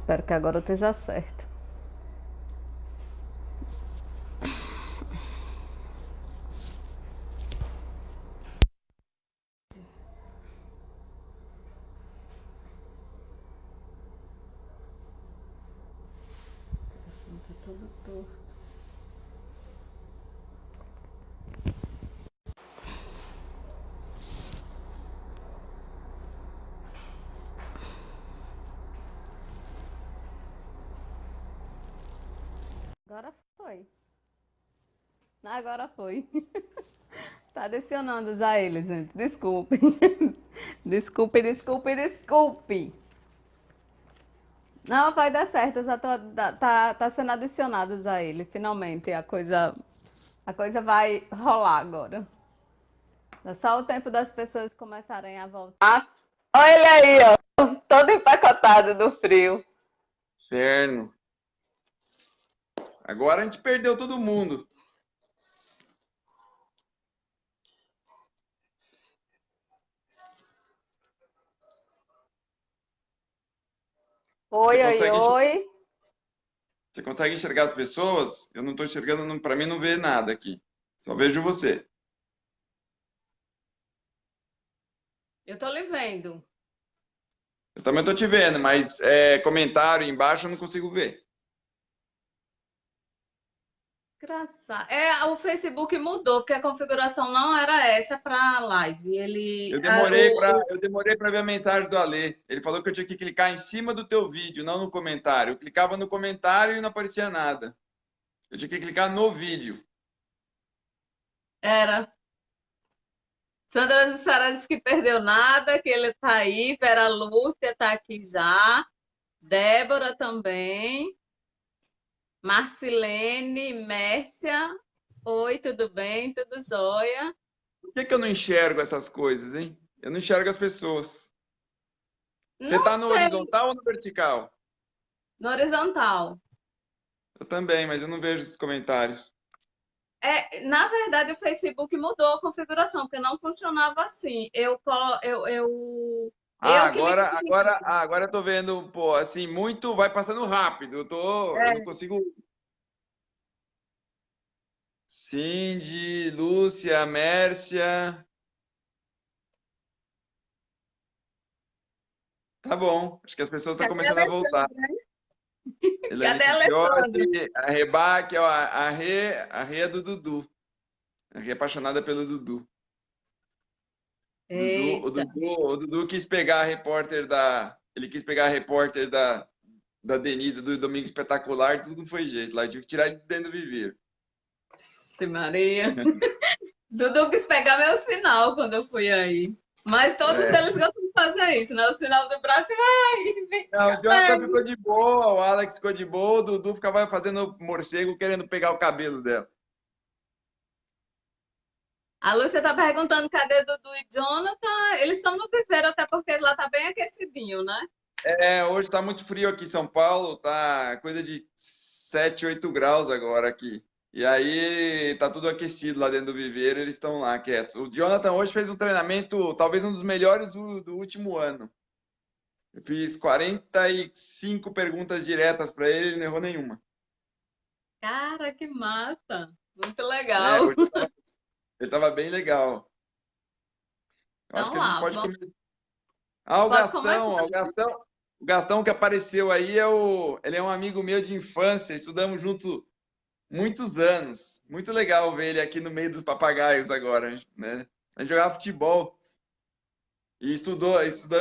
Espero que agora esteja certo. Tá todo torto. Agora foi. Agora foi. Tá adicionando já ele, gente. Desculpe. Desculpe, desculpe, desculpe. Não, vai dar certo. Eu já tô, tá sendo adicionado já ele. Finalmente a coisa vai rolar agora. É só o tempo das pessoas começarem a voltar. Olha ele aí, ó. Todo empacotado do frio. Inferno. Agora a gente perdeu todo mundo. Você Oi, oi, consegue, oi. você consegue enxergar as pessoas? Eu não estou enxergando, para mim não vê nada aqui. Só vejo você. Eu tô lhe vendo. Eu também estou te vendo, mas comentário embaixo eu não consigo ver. Engraçado. O Facebook mudou, porque a configuração não era essa para live. Eu demorei para ver a mensagem do Alê. Ele falou que eu tinha que clicar em cima do teu vídeo, não no comentário. Eu clicava no comentário e não aparecia nada. Eu tinha que clicar no vídeo. Era. Sandra Jussara disse que perdeu nada, que ele tá aí. Vera Lúcia tá aqui já. Débora também. Marcilene, Mércia. Oi, tudo bem? Tudo jóia? Por que que eu não enxergo essas coisas, hein? Eu não enxergo as pessoas. Você Não está no sei. horizontal ou no vertical? No horizontal. Eu também, mas eu não vejo os comentários. Na verdade, o Facebook mudou a configuração, porque não funcionava assim. Ah, Eu agora eu tô vendo, pô, assim, muito vai passando rápido. Eu não consigo. Cindy, Lúcia, Mércia. Tá bom. Acho que as pessoas estão Cadê começando a voltar. Alessandra? Elaine Cadê Alessandra? Fisioti, a Rebaque, ó, a Rê é do Dudu. A Rê é apaixonada pelo Dudu. Eita. O Dudu quis pegar a repórter da. Ele quis pegar a repórter da Denise, do Domingo Espetacular, tudo não foi jeito. Lá eu tive que tirar de dentro do viveiro. Ixi, Maria. Dudu quis pegar meu sinal quando eu fui aí. Mas todos É. eles gostam de fazer isso, né? O sinal do braço vai, vem Não, o cá, Jonathan ficou de boa, o Alex ficou de boa, o Dudu ficava fazendo morcego querendo pegar o cabelo dela. A Lúcia tá perguntando cadê Dudu e Jonathan. Eles estão no viveiro, até porque lá tá bem aquecidinho, né? Hoje tá muito frio aqui em São Paulo, tá coisa de 7, 8 graus agora aqui. E aí tá tudo aquecido lá dentro do viveiro, eles estão lá quietos. O Jonathan hoje fez um treinamento, talvez um dos melhores do último ano. Eu fiz 45 perguntas diretas para ele não errou nenhuma. Cara, que massa! Muito É, legal. hoje ele tava bem legal. Eu acho Então que a gente lá, pode começar. Ah, o pode começar. Gastão, ó, o Gastão que apareceu aí ele é um amigo meu de infância, estudamos juntos muitos anos. Muito legal ver ele aqui no meio dos papagaios agora, né? A gente jogava futebol e estudou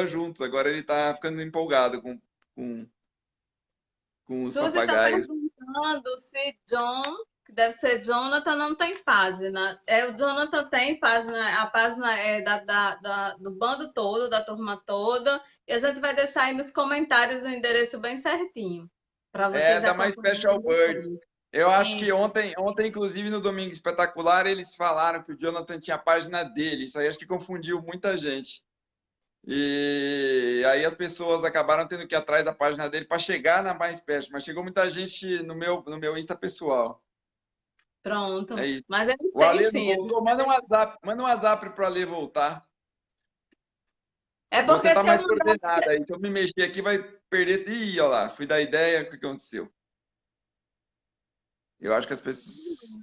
juntos. Agora ele tá ficando empolgado com, com os Suzy está papagaios. perguntando se John, que deve ser Jonathan, não tem página. O Jonathan tem página, a página é do bando todo, da turma toda, e a gente vai deixar aí nos comentários o endereço bem certinho, para É, vocês da My Special acompanharem Bird. depois. Eu acho que Isso. ontem, inclusive, no Domingo Espetacular, eles falaram que o Jonathan tinha a página dele. Isso aí acho que confundiu muita gente. E aí as pessoas acabaram tendo que ir atrás da página dele para chegar na Mais Special, mas chegou muita gente no meu Insta pessoal. É Pronto. isso. Mas ele O tem Ale não sim. voltou, manda um WhatsApp pro Ale voltar. É Você porque tá se eu mais mandar. coordenada aí. Se eu me mexer aqui, vai perder. Ih, olha lá, fui dar ideia, o que aconteceu? Eu acho que as pessoas.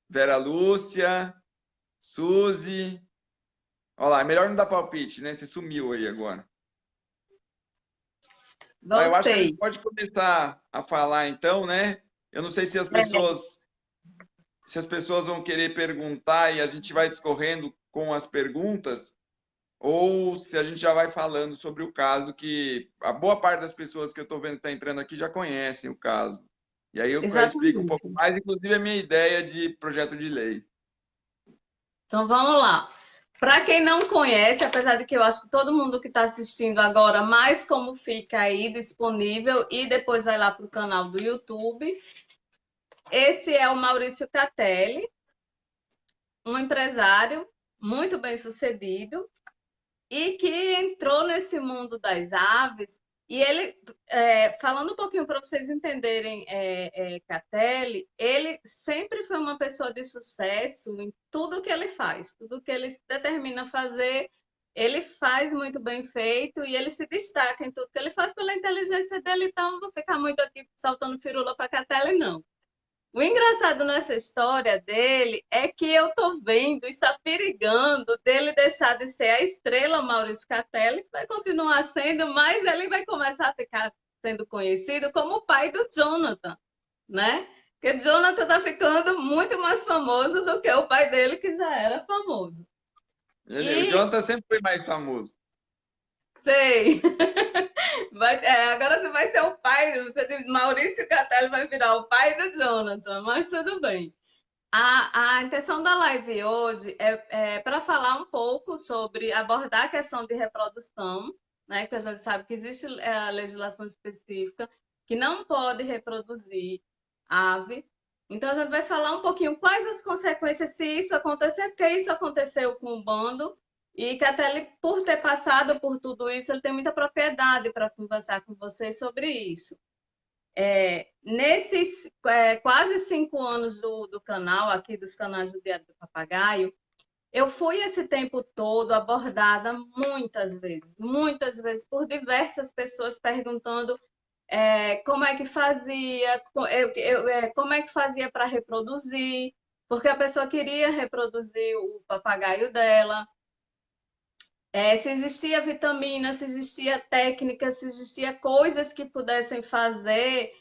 Vera Lúcia, Suzy. Olha lá, é melhor não dar palpite, né? Você sumiu aí agora. Mas eu acho que a gente Voltei. pode começar a falar então, né? Eu não sei se as pessoas vão querer perguntar e a gente vai discorrendo com as perguntas, ou se a gente já vai falando sobre o caso, que a boa parte das pessoas que eu estou vendo que está entrando aqui já conhecem o caso. E aí eu explico um pouco Exatamente. mais, inclusive a minha ideia de projeto de lei. Então vamos lá. Para quem não conhece, apesar de que eu acho que todo mundo que está assistindo agora, mais como fica aí disponível e depois vai lá para o canal do YouTube. Esse é o Maurício Catelli, um empresário muito bem sucedido e que entrou nesse mundo das aves. E ele, falando um pouquinho para vocês entenderem, Catelli, ele sempre foi uma pessoa de sucesso em tudo que ele faz, tudo que ele se determina a fazer, ele faz muito bem feito e ele se destaca em tudo que ele faz pela inteligência dele. Então, não vou ficar muito aqui saltando firula para Catelli, não. O engraçado nessa história dele é que eu tô vendo, está perigando dele deixar de ser a estrela Maurício Catelli, que vai continuar sendo, mas ele vai começar a ficar sendo conhecido como o pai do Jonathan, né? Porque Jonathan está ficando muito mais famoso do que o pai dele, que já era famoso. O E Jonathan sempre foi mais famoso. sei, agora você vai ser o pai, você diz Maurício Catelli vai virar o pai do Jonathan, mas tudo bem. A intenção da live hoje é para falar um pouco sobre abordar a questão de reprodução, né? Que a gente sabe que existe a legislação específica que não pode reproduzir ave. Então a gente vai falar um pouquinho quais as consequências se isso acontecer, porque isso aconteceu com o bando e que até ele, por ter passado por tudo isso, ele tem muita propriedade para conversar com vocês sobre isso. Nesses quase 5 anos do canal, aqui dos canais do Diário do Papagaio, eu fui esse tempo todo abordada muitas vezes, por diversas pessoas perguntando como é que fazia, como é que fazia para reproduzir, porque a pessoa queria reproduzir o papagaio dela, se existia vitamina, se existia técnica, se existia coisas que pudessem fazer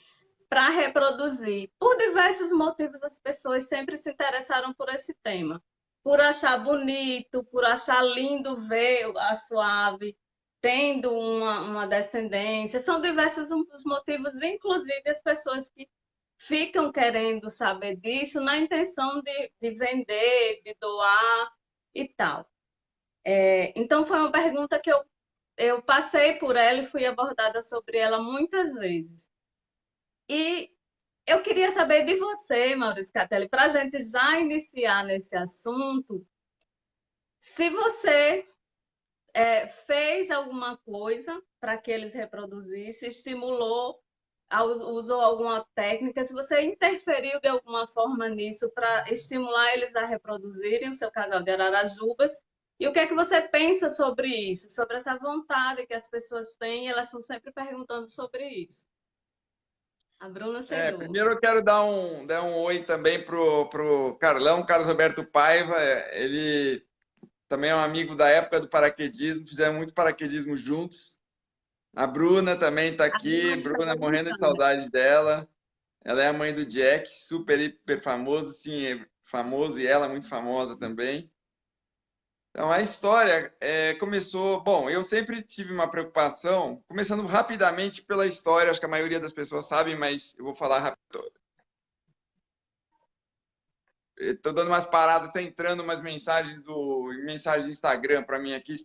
para reproduzir. Por diversos motivos, as pessoas sempre se interessaram por esse tema. Por achar bonito, por achar lindo ver a sua ave tendo uma descendência. São diversos os motivos, inclusive as pessoas que ficam querendo saber disso na intenção de vender, de doar e tal. Então, foi uma pergunta que eu passei por ela e fui abordada sobre ela muitas vezes. E eu queria saber de você, Maurício Catelli, para a gente já iniciar nesse assunto, se você fez alguma coisa para que eles reproduzissem, estimulou, usou alguma técnica, se você interferiu de alguma forma nisso para estimular eles a reproduzirem o seu casal de ararajubas, e o que é que você pensa sobre isso, sobre essa vontade que as pessoas têm, e elas estão sempre perguntando sobre isso. A Bruna chegou. Primeiro eu quero dar um oi também pro Carlão, Carlos Alberto Paiva. Ele também é um amigo da época do paraquedismo, fizemos muito paraquedismo juntos. A Bruna também está A aqui, Bruna está Bruna morrendo de perguntando. saudade dela. Ela é a mãe do Jack, super, hiper famoso, sim, é famoso, e ela muito famosa também. Então, a história começou. Bom, eu sempre tive uma preocupação, começando rapidamente pela história, acho que a maioria das pessoas sabem, mas eu vou falar rápido. Estou dando umas paradas, está entrando umas mensagens do Instagram para mim aqui.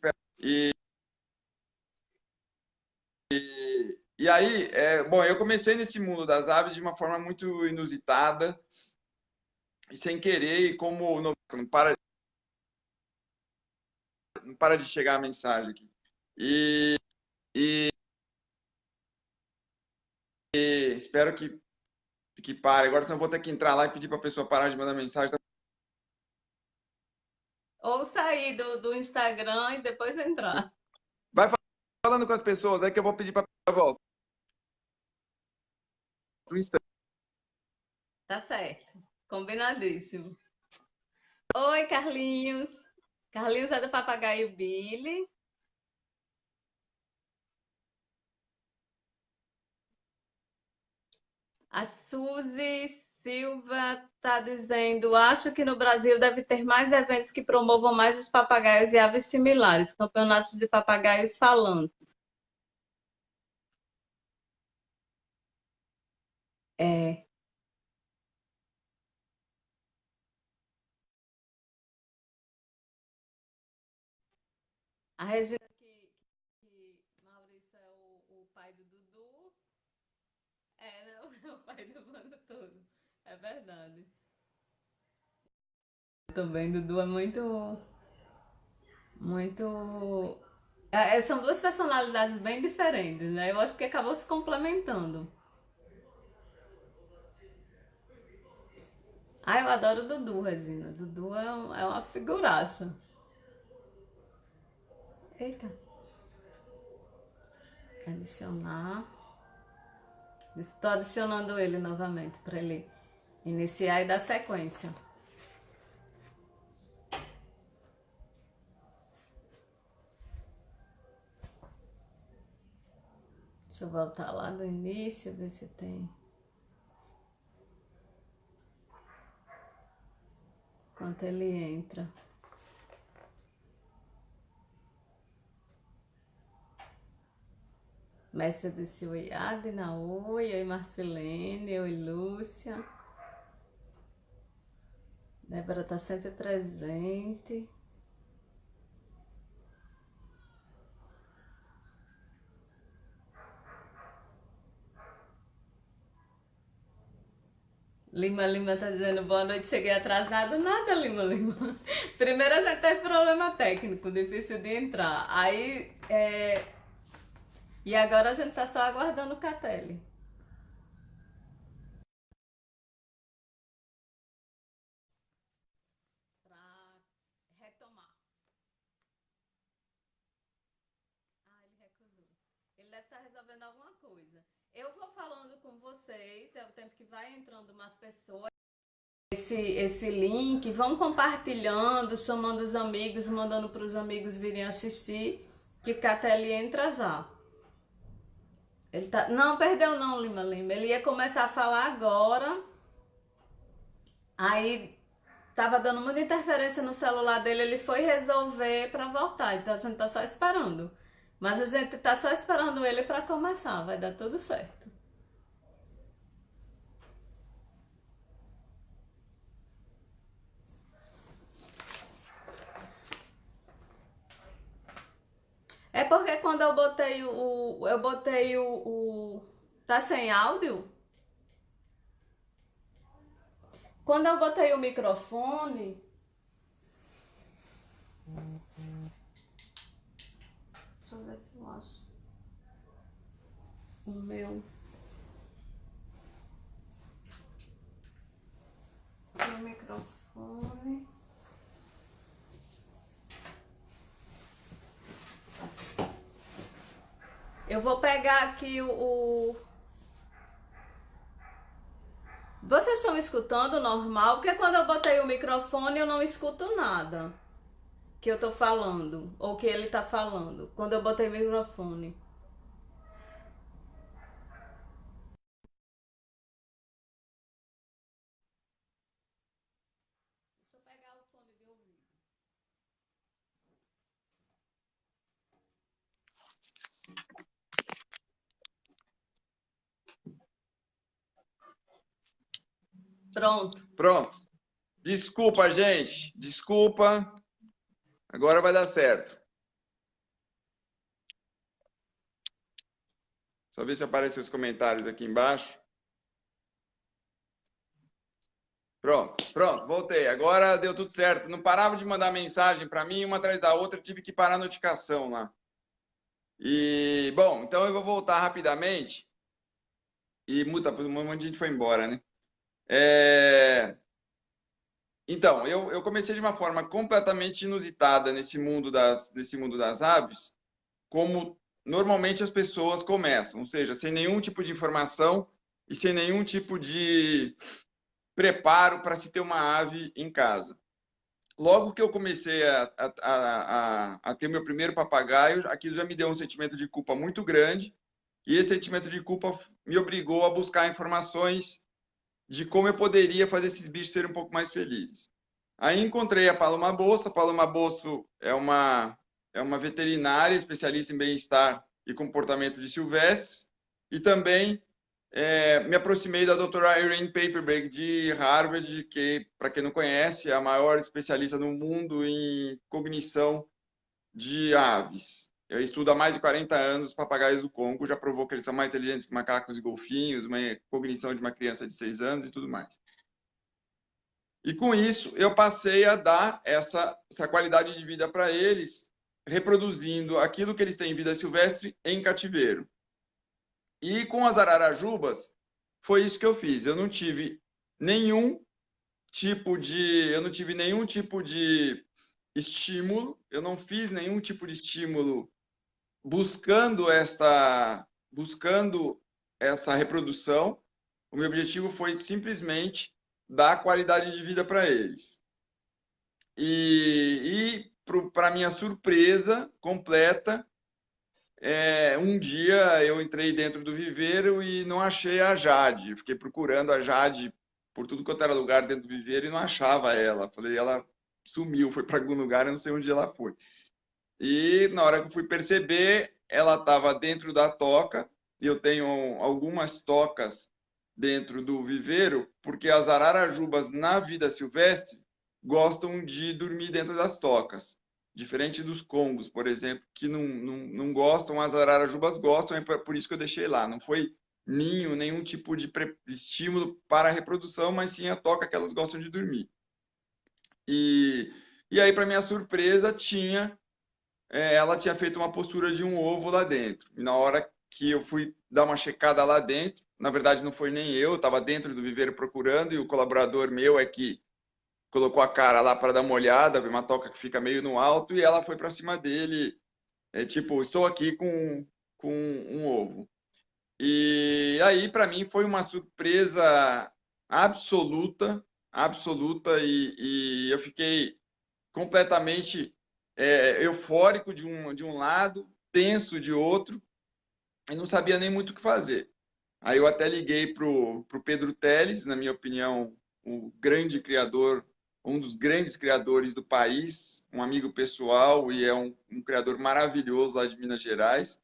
E aí, bom, eu comecei nesse mundo das aves de uma forma muito inusitada e sem querer, e como não para de chegar a mensagem aqui. E espero que pare. Agora senão eu vou ter que entrar lá e pedir para a pessoa parar de mandar mensagem. Ou sair do Instagram e depois entrar. falando com as pessoas aí que eu vou pedir para volta. Um instante. Tá certo. Combinadíssimo. Oi, Carlinhos. Carlinhos é do Papagaio Billy. A Suzy Silva está dizendo: acho que no Brasil deve ter mais eventos que promovam mais os papagaios e aves similares, campeonatos de papagaios falantes. É, a Regina que Maurício é o pai do Dudu. É, né? É o pai do bando todo. É verdade. Também, Dudu é muito. São duas personalidades bem diferentes, né? Eu acho que acabou se complementando. Ah, eu adoro o Dudu, Regina. Dudu é uma figuraça. Eita. Adicionar. Estou adicionando ele novamente para ele iniciar e dar sequência. Deixa eu voltar lá do início, ver se tem. Enquanto ele entra. Mestre disse oi, Adina, oi Marcelene, oi Lúcia. Débora tá sempre presente. Lima Lima tá dizendo boa noite, cheguei atrasado. Nada, Lima Lima. Primeiro a gente teve problema técnico, difícil de entrar. Aí, e agora a gente tá só aguardando o Catelli. Pra retomar. Ah, ele recusou. Ele deve estar resolvendo alguma coisa. Eu vou falando com vocês, é o tempo que vai entrando umas pessoas. Esse link, vão compartilhando, chamando os amigos, mandando para os amigos virem assistir, que Catelli entra já. Ele tá... Não, perdeu não, Lima Lima. Ele ia começar a falar agora. Aí tava dando muita interferência no celular dele, ele foi resolver para voltar. Então a gente tá só esperando. Mas a gente tá só esperando ele para começar, vai dar tudo certo. É porque quando eu botei tá sem áudio? Quando eu botei o microfone, deixa eu ver se eu acho o meu microfone. Eu vou pegar aqui Vocês estão escutando normal? Porque quando eu botei o microfone eu não escuto nada que eu tô falando ou que ele tá falando. Quando eu botei o microfone. Deixa eu pegar o fone de ouvido. Pronto. Pronto. Desculpa, gente. Desculpa. Agora vai dar certo. Só ver se aparecem os comentários aqui embaixo. Pronto, pronto, voltei. Agora deu tudo certo. Não parava de mandar mensagem para mim, uma atrás da outra, tive que parar a notificação lá. E, bom, então eu vou voltar rapidamente. E muita, um monte de gente foi embora, né? Então, eu comecei de uma forma completamente inusitada nesse mundo das aves, como normalmente as pessoas começam, ou seja, sem nenhum tipo de informação e sem nenhum tipo de preparo para se ter uma ave em casa. Logo que eu comecei a ter meu primeiro papagaio, aquilo já me deu um sentimento de culpa muito grande, e esse sentimento de culpa me obrigou a buscar informações de como eu poderia fazer esses bichos serem um pouco mais felizes. Aí encontrei a Paloma Bosso. A Paloma Bosso é uma veterinária especialista em bem-estar e comportamento de silvestres, e também me aproximei da doutora Irene Paperberg de Harvard, que, para quem não conhece, é a maior especialista no mundo em cognição de aves. Eu estudo há mais de 40 anos os papagaios do Congo, já provou que eles são mais inteligentes que macacos e golfinhos, uma cognição de uma criança de 6 anos e tudo mais. E com isso, eu passei a dar essa qualidade de vida para eles, reproduzindo aquilo que eles têm em vida silvestre em cativeiro. E com as ararajubas, foi isso que eu fiz. Eu não tive nenhum nenhum tipo de estímulo, eu não fiz nenhum tipo de estímulo buscando essa reprodução. O meu objetivo foi simplesmente dar qualidade de vida para eles. E para minha surpresa completa, um dia eu entrei dentro do viveiro e não achei a Jade. Fiquei procurando a Jade por tudo quanto era lugar dentro do viveiro e não achava ela. Falei, ela sumiu, foi para algum lugar, eu não sei onde ela foi. E na hora que eu fui perceber, ela estava dentro da toca, e eu tenho algumas tocas dentro do viveiro, porque as ararajubas na vida silvestre gostam de dormir dentro das tocas. Diferente dos congos, por exemplo, que não gostam, as ararajubas gostam, é por isso que eu deixei lá. Não foi ninho, nenhum tipo de estímulo para a reprodução, mas sim a toca que elas gostam de dormir. E aí, para minha surpresa, ela tinha feito uma postura de um ovo lá dentro. E na hora que eu fui dar uma checada lá dentro, na verdade não foi nem eu estava dentro do viveiro procurando, e o colaborador meu é que colocou a cara lá para dar uma olhada, uma toca que fica meio no alto, e ela foi para cima dele, tipo, estou aqui com um ovo. E aí, para mim, foi uma surpresa absoluta, absoluta, e eu fiquei completamente eufórico de um lado, tenso de outro, e não sabia nem muito o que fazer. Aí eu até liguei para o Pedro Telles, na minha opinião, um grande criador, um dos grandes criadores do país, um amigo pessoal e é um criador maravilhoso lá de Minas Gerais.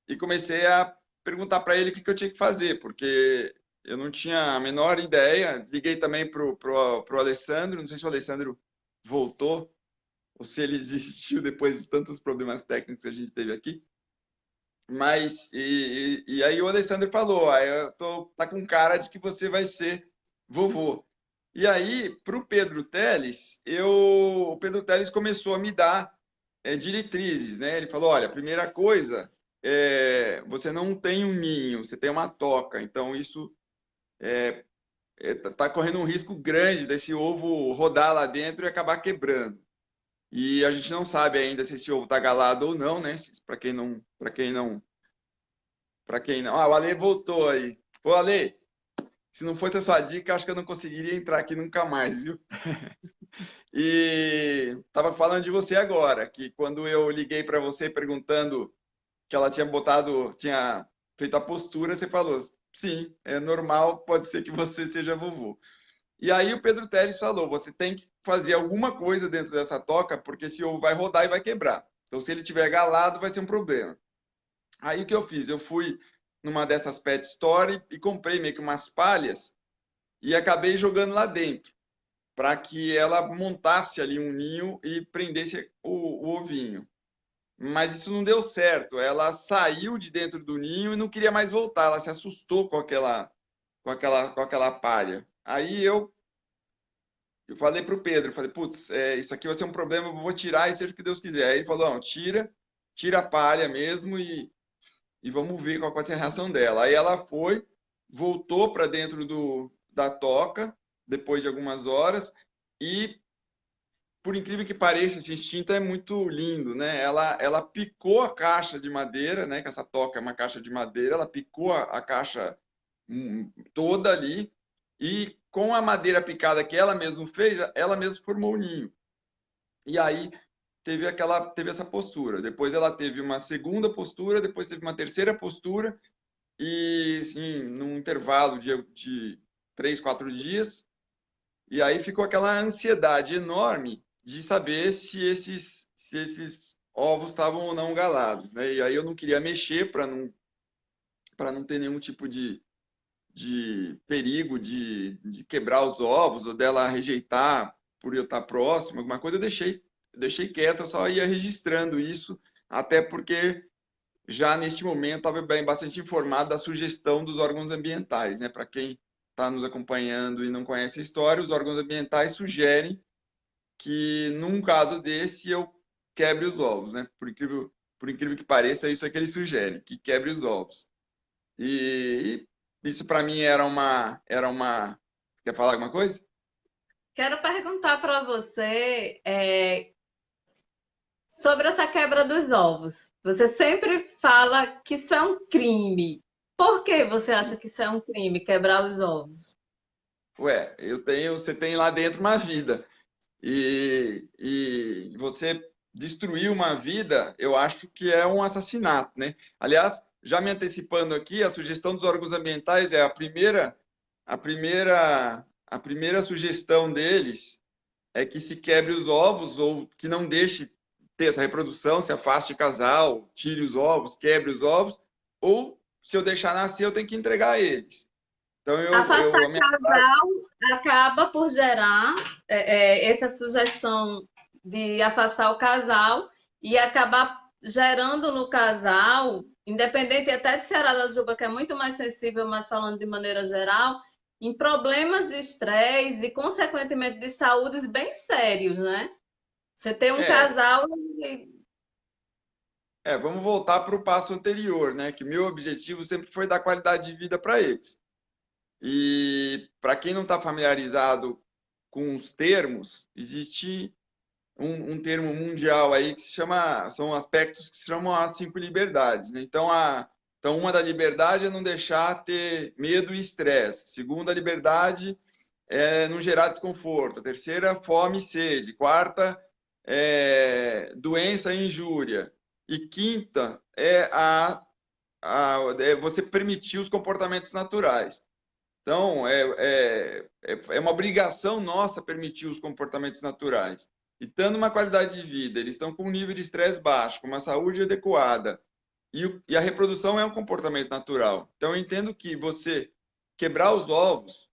E comecei a perguntar para ele o que eu tinha que fazer, porque eu não tinha a menor ideia. Liguei também para o Alessandro, não sei se o Alessandro voltou ou se ele existiu depois de tantos problemas técnicos que a gente teve aqui. Mas, e aí o Alessandro falou, tá com cara de que você vai ser vovô. E aí, para o Pedro Telles, o Pedro Telles começou a me dar diretrizes, né? Ele falou, olha, a primeira coisa, você não tem um ninho, você tem uma toca, então isso tá correndo um risco grande desse ovo rodar lá dentro e acabar quebrando. E a gente não sabe ainda se esse ovo está galado ou não, né? Para quem não. Ah, o Ale voltou aí. Pô, Ale, se não fosse a sua dica, acho que eu não conseguiria entrar aqui nunca mais, viu? E tava falando de você agora, que quando eu liguei para você perguntando que ela tinha feito a postura, você falou, sim, é normal, pode ser que você seja vovô. E aí o Pedro Telles falou, você tem que fazer alguma coisa dentro dessa toca, porque esse ovo vai rodar e vai quebrar. Então, se ele tiver galado, vai ser um problema. Aí o que eu fiz? Eu fui numa dessas pet store e comprei meio que umas palhas e acabei jogando lá dentro, para que ela montasse ali um ninho e prendesse o ovinho. Mas isso não deu certo. Ela saiu de dentro do ninho e não queria mais voltar. Ela se assustou com aquela palha. Aí eu falei para o Pedro, falei, putz, isso aqui vai ser um problema, eu vou tirar e seja o que Deus quiser. Aí ele falou, não, tira a palha mesmo e vamos ver qual vai ser a reação dela. Aí ela voltou para dentro da toca, depois de algumas horas, e por incrível que pareça, esse instinto é muito lindo, né? Ela picou a caixa de madeira, né? Que essa toca é uma caixa de madeira, ela picou a caixa toda ali e com a madeira picada que ela mesma fez, ela mesma formou o ninho. E aí teve essa postura. Depois ela teve uma segunda postura, depois teve uma terceira postura e, assim, num intervalo de 3, 4 dias. E aí ficou aquela ansiedade enorme de saber se esses ovos estavam ou não galados, né? E aí eu não queria mexer para não ter nenhum tipo de perigo de quebrar os ovos ou dela rejeitar por eu estar próximo, alguma coisa, eu deixei quieto, eu só ia registrando isso, até porque já neste momento estava bem bastante informado da sugestão dos órgãos ambientais, né? Para quem está nos acompanhando e não conhece a história, os órgãos ambientais sugerem que num caso desse eu quebre os ovos, né? Por incrível que pareça, isso é que eles sugerem, que quebre os ovos. E isso para mim era uma. Quer falar alguma coisa? Quero perguntar para você sobre essa quebra dos ovos. Você sempre fala que isso é um crime. Por que você acha que isso é um crime, quebrar os ovos? Ué, você tem lá dentro uma vida. E você destruir uma vida, eu acho que é um assassinato, né? Aliás, já me antecipando aqui, a sugestão dos órgãos ambientais é a primeira sugestão deles é que se quebre os ovos ou que não deixe ter essa reprodução, se afaste o casal, tire os ovos, quebre os ovos, ou se eu deixar nascer, eu tenho que entregar a eles. Então Afastar a minha casal acaba por gerar essa sugestão de afastar o casal e acabar gerando no casal, independente até de ser Arajuba, que é muito mais sensível, mas falando de maneira geral, em problemas de estresse e, consequentemente, de saúdes bem sérios, né? Você tem um é, casal vamos voltar para o passo anterior, né? Que meu objetivo sempre foi dar qualidade de vida para eles. E para quem não está familiarizado com os termos, existe um termo mundial aí que se chama, são aspectos que se chamam as 5 liberdades, né? Então, uma da liberdade é não deixar ter medo e estresse. Segunda liberdade é não gerar desconforto. A terceira, fome e sede. Quarta, doença e injúria. E quinta é você permitir os comportamentos naturais. Então, é uma obrigação nossa permitir os comportamentos naturais. E dando uma qualidade de vida, eles estão com um nível de estresse baixo, com uma saúde adequada, e a reprodução é um comportamento natural. Então, eu entendo que você quebrar os ovos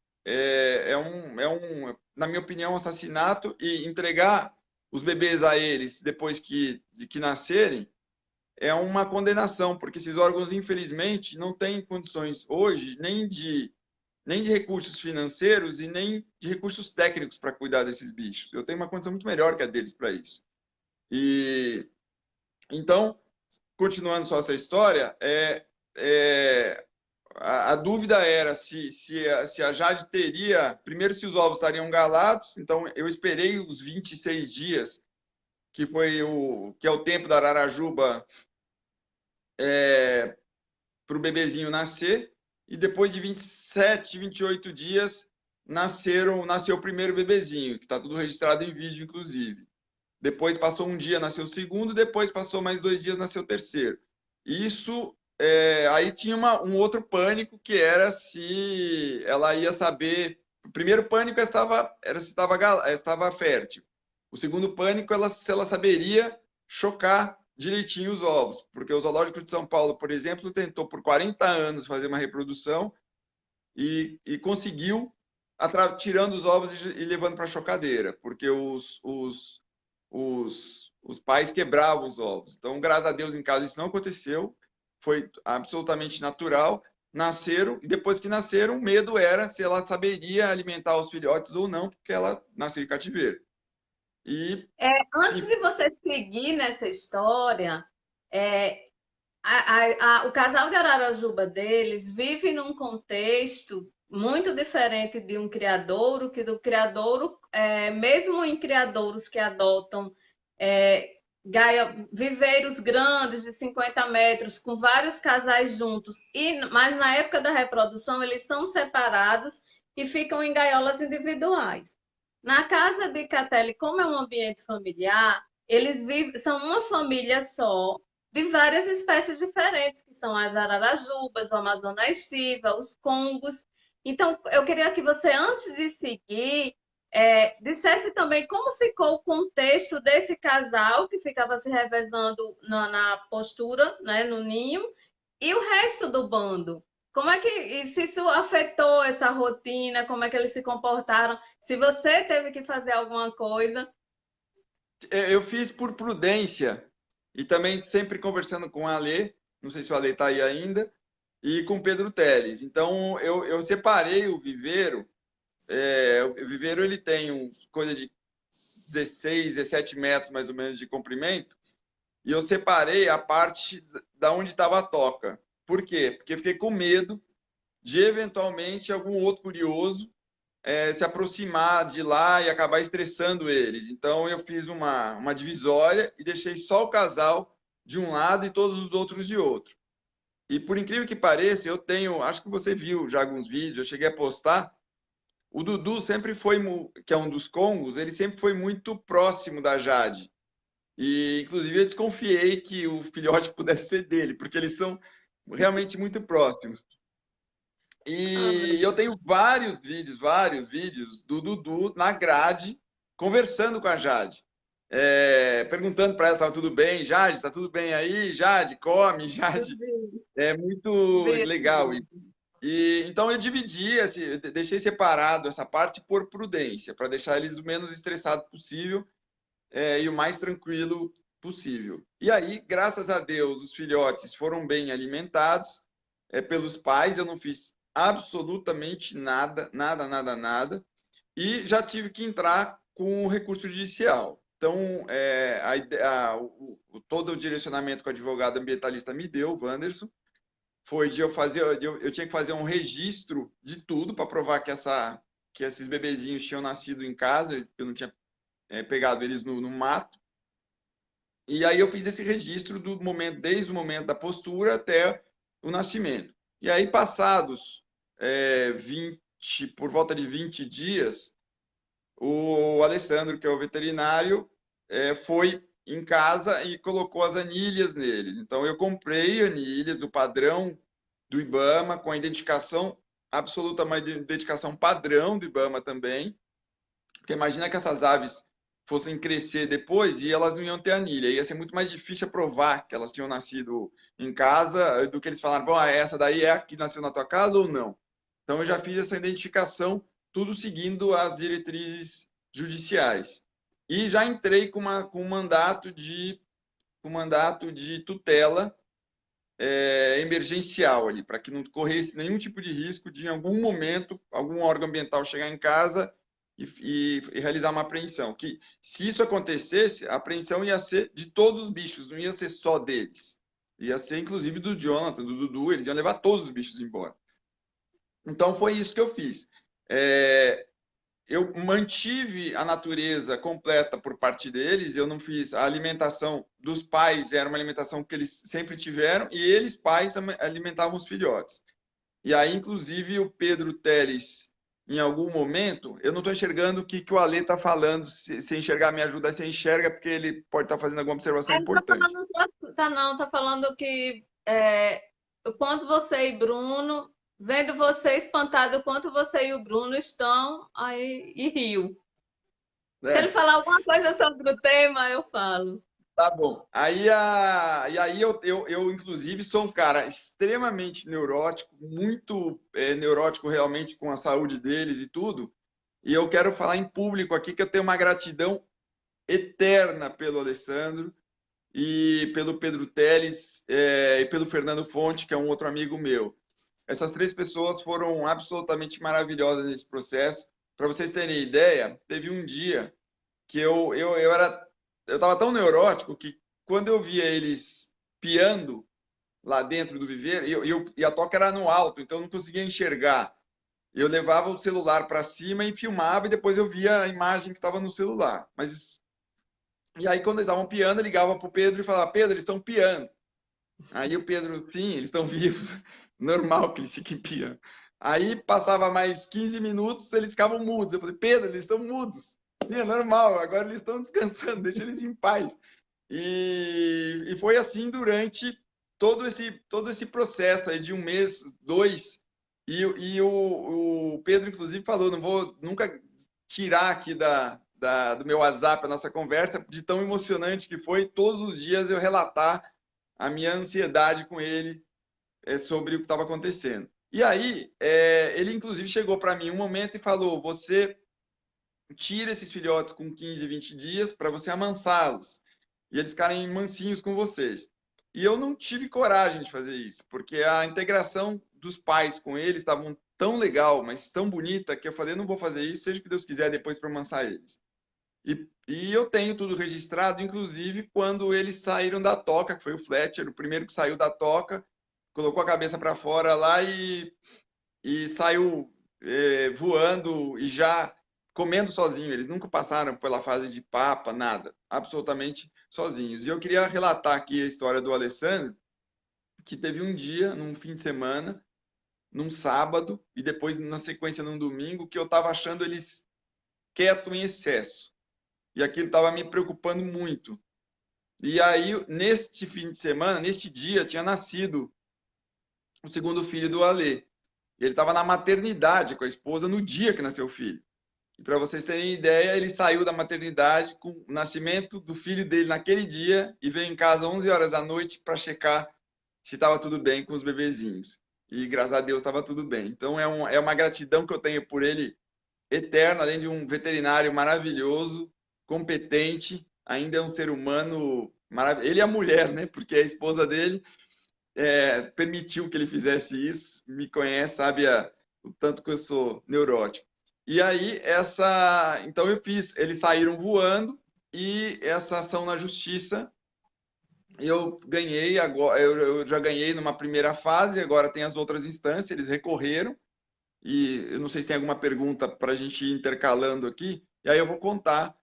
na minha opinião, um assassinato e entregar os bebês a eles depois de que nascerem é uma condenação, porque esses órgãos, infelizmente, não têm condições hoje nem de recursos financeiros e nem de recursos técnicos para cuidar desses bichos. Eu tenho uma condição muito melhor que a deles para isso. E então, continuando só essa história, a dúvida era se a Jade teria, primeiro, se os ovos estariam galados. Então, eu esperei os 26 dias, que é o tempo da Ararajuba, para o bebezinho nascer. E depois de 27, 28 dias, nasceu o primeiro bebezinho, que está tudo registrado em vídeo, inclusive. Depois passou um dia, nasceu o segundo, depois passou mais 2 dias, nasceu o terceiro. Isso, aí tinha um outro pânico, que era se ela ia saber. O primeiro pânico era se estava fértil. O segundo pânico era se ela saberia chocar direitinho os ovos, porque o Zoológico de São Paulo, por exemplo, tentou por 40 anos fazer uma reprodução e conseguiu, tirando os ovos e levando para a chocadeira, porque os pais quebravam os ovos. Então, graças a Deus, em casa isso não aconteceu, foi absolutamente natural. Nasceram, e depois que nasceram, o medo era se ela saberia alimentar os filhotes ou não, porque ela nasceu em cativeiro. E antes se de você seguir nessa história, o casal de Ararajuba deles vive num contexto muito diferente de um criadouro, que do criadouro, mesmo em criadouros que adotam viveiros grandes de 50 metros, com vários casais juntos, mas na época da reprodução eles são separados e ficam em gaiolas individuais. Na casa de Catelli, como é um ambiente familiar, eles vivem, são uma família só, de várias espécies diferentes, que são as ararajubas, o Amazonas Shiva, os congos. Então, eu queria que você, antes de seguir, dissesse também como ficou o contexto desse casal que ficava se revezando na postura, né, no ninho, e o resto do bando. Como é que e se isso afetou essa rotina? Como é que eles se comportaram? Se você teve que fazer alguma coisa? Eu fiz por prudência e também sempre conversando com a Alê, não sei se o Alê está aí ainda, e com o Pedro Teles. Então, eu separei o viveiro. O viveiro ele tem coisa de 16, 17 metros mais ou menos de comprimento, e eu separei a parte da onde estava a toca. Por quê? Porque eu fiquei com medo de eventualmente algum outro curioso se aproximar de lá e acabar estressando eles. Então eu fiz uma divisória e deixei só o casal de um lado e todos os outros de outro. E por incrível que pareça, eu tenho, acho que você viu já alguns vídeos, eu cheguei a postar. O Dudu sempre foi, que é um dos Congos, ele sempre foi muito próximo da Jade. E inclusive eu desconfiei que o filhote pudesse ser dele, porque eles são realmente muito próximos. Ah, E eu tenho vários vídeos do Dudu na grade, conversando com a Jade. Perguntando para ela se estava tudo bem. Jade, está tudo bem aí? Jade, come, eu Jade. vi, É muito vi. legal. Então eu dividi, assim, deixei separado essa parte por prudência, para deixar eles o menos estressados possível e o mais tranquilo possível. E aí, graças a Deus, os filhotes foram bem alimentados pelos pais. Eu não fiz absolutamente nada, nada, nada, nada. E já tive que entrar com o recurso judicial. Então, todo o direcionamento que o advogado ambientalista me deu, o Wanderson, foi de eu tinha que fazer um registro de tudo para provar que esses bebezinhos tinham nascido em casa, que eu não tinha pegado eles no mato. E aí eu fiz esse registro desde o momento da postura até o nascimento. E aí, passados 20, por volta de 20 dias, o Alessandro, que é o veterinário, foi em casa e colocou as anilhas neles. Então, eu comprei anilhas do padrão do IBAMA, com a identificação absoluta, uma identificação padrão do IBAMA também. Porque imagina que essas aves fossem crescer depois e elas não iam ter anilha. Ia ser muito mais difícil provar que elas tinham nascido em casa do que eles falaram, bom, essa daí é a que nasceu na tua casa ou não. Então eu já fiz essa identificação, tudo seguindo as diretrizes judiciais. E já entrei com um mandato de tutela emergencial ali, para que não corresse nenhum tipo de risco de, em algum momento, algum órgão ambiental chegar em casa e realizar uma apreensão. Que, se isso acontecesse, a apreensão ia ser de todos os bichos, não ia ser só deles. Ia ser, inclusive, do Jonathan, do Dudu, eles iam levar todos os bichos embora. Então, foi isso que eu fiz. Eu mantive a natureza completa por parte deles, eu não fiz a alimentação dos pais, era uma alimentação que eles sempre tiveram, e eles, pais, alimentavam os filhotes. E aí, inclusive, o Pedro Teles, em algum momento, eu não estou enxergando o que o Ale está falando, se enxergar me ajuda, se enxerga, porque ele pode estar fazendo alguma observação Tá importante. falando, tá não, tá falando que o quanto você e Bruno, vendo você espantado, o quanto você e o Bruno estão aí e riu. Se ele É. falar alguma coisa sobre o tema, eu falo. Tá bom. E aí eu, inclusive, sou um cara extremamente neurótico, muito neurótico realmente com a saúde deles e tudo. E eu quero falar em público aqui que eu tenho uma gratidão eterna pelo Alessandro e pelo Pedro Teles e pelo Fernando Fonte, que é um outro amigo meu. Essas três pessoas foram absolutamente maravilhosas nesse processo. Para vocês terem ideia, teve um dia que eu estava tão neurótico que quando eu via eles piando lá dentro do viveiro, e a toca era no alto, então eu não conseguia enxergar. Eu levava o celular para cima e filmava, e depois eu via a imagem que estava no celular. E aí, quando eles estavam piando, eu ligava para o Pedro e falava: Pedro, eles estão piando. Aí o Pedro, sim, eles estão vivos. Normal que eles fiquem piando. Aí passava mais 15 minutos, eles ficavam mudos. Eu falei: Pedro, eles estão mudos. Sim, é normal, agora eles estão descansando, deixa eles em paz. E foi assim durante todo esse processo aí de um mês, dois. O Pedro, inclusive, falou: não vou nunca tirar aqui do meu WhatsApp a nossa conversa, de tão emocionante que foi todos os dias eu relatar a minha ansiedade com ele sobre o que estava acontecendo. E aí, ele inclusive chegou para mim um momento e falou: você tira esses filhotes com 15, 20 dias para você amansá-los e eles ficarem mansinhos com vocês. E eu não tive coragem de fazer isso, porque a integração dos pais com eles estava tão legal, mas tão bonita, que eu falei: não vou fazer isso, seja o que Deus quiser depois para amansar eles. E eu tenho tudo registrado, inclusive quando eles saíram da toca, que foi o Fletcher, o primeiro que saiu da toca, colocou a cabeça para fora lá e saiu voando e já comendo sozinho. Eles nunca passaram pela fase de papa, nada, absolutamente sozinhos. E eu queria relatar aqui a história do Alessandro, que teve um dia, num fim de semana, num sábado, e depois na sequência num domingo, que eu estava achando eles quietos em excesso. E aquilo estava me preocupando muito. E aí, neste fim de semana, neste dia, tinha nascido o segundo filho do Alê. Ele estava na maternidade com a esposa no dia que nasceu o filho. E para vocês terem ideia, ele saiu da maternidade com o nascimento do filho dele naquele dia e veio em casa 11 horas da noite para checar se estava tudo bem com os bebezinhos. E graças a Deus estava tudo bem. Então é uma gratidão que eu tenho por ele eterna, além de um veterinário maravilhoso, competente, ainda é um ser humano maravilhoso. Ele é a mulher, né? Porque a esposa dele permitiu que ele fizesse isso, me conhece, sabe o tanto que eu sou neurótico. E aí, então eu fiz, eles saíram voando e essa ação na justiça eu ganhei, agora eu já ganhei numa primeira fase, agora tem as outras instâncias, eles recorreram, e eu não sei se tem alguma pergunta para a gente ir intercalando aqui, e aí eu vou contar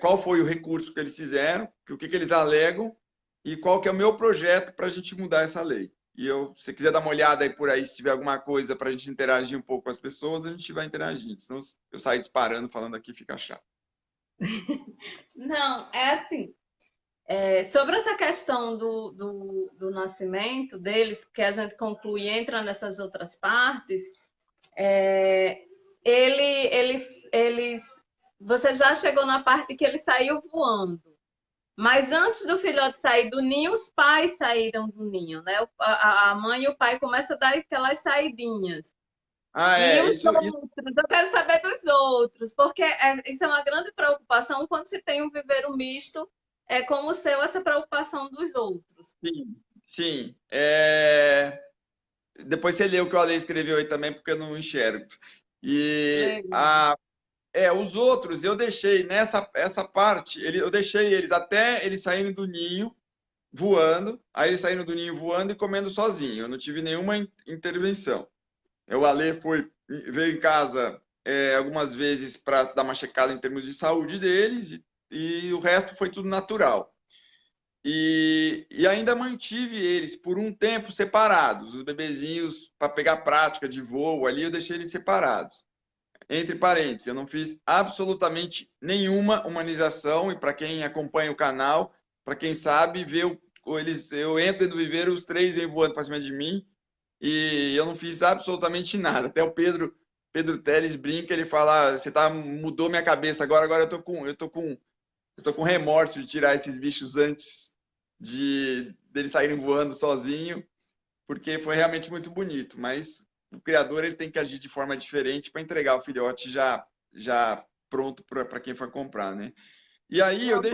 qual foi o recurso que eles fizeram, o que eles alegam e qual que é o meu projeto para a gente mudar essa lei. E se você quiser dar uma olhada aí por aí, se tiver alguma coisa para a gente interagir um pouco com as pessoas, a gente vai interagindo. Senão eu sair disparando, falando aqui, fica chato. Não, é assim. Sobre essa questão do nascimento deles, que a gente conclui entra nessas outras partes, eles, você já chegou na parte que ele saiu voando. Mas antes do filhote sair do ninho, os pais saíram do ninho, né? A mãe e o pai começam a dar aquelas saidinhas. Ah, E os isso outros, eu quero saber dos outros, porque isso é uma grande preocupação quando se tem um viveiro misto, como o seu, essa preocupação dos outros. sim, sim. Depois você lê o que o Ale escreveu aí também, porque eu não enxergo. E Legal. os outros eu deixei essa parte, eu deixei eles até eles saírem do ninho voando, aí eles saíram do ninho voando e comendo sozinho. Eu não tive nenhuma intervenção. O Ale veio em casa algumas vezes para dar uma checada em termos de saúde deles e o resto foi tudo natural. E ainda mantive eles por um tempo separados, os bebezinhos, para pegar prática de voo ali, eu deixei eles separados. Entre parênteses, eu não fiz absolutamente nenhuma humanização, e para quem acompanha o canal, para quem sabe, eu entro dentro do viveiro, os três vêm voando para cima de mim, e eu não fiz absolutamente nada. Até o Pedro Teles brinca, ele fala: você mudou minha cabeça agora eu tô com remorso de tirar esses bichos antes deles saírem voando sozinho, porque foi realmente muito bonito, mas o criador ele tem que agir de forma diferente para entregar o filhote já pronto para quem for comprar, né? E aí Não, com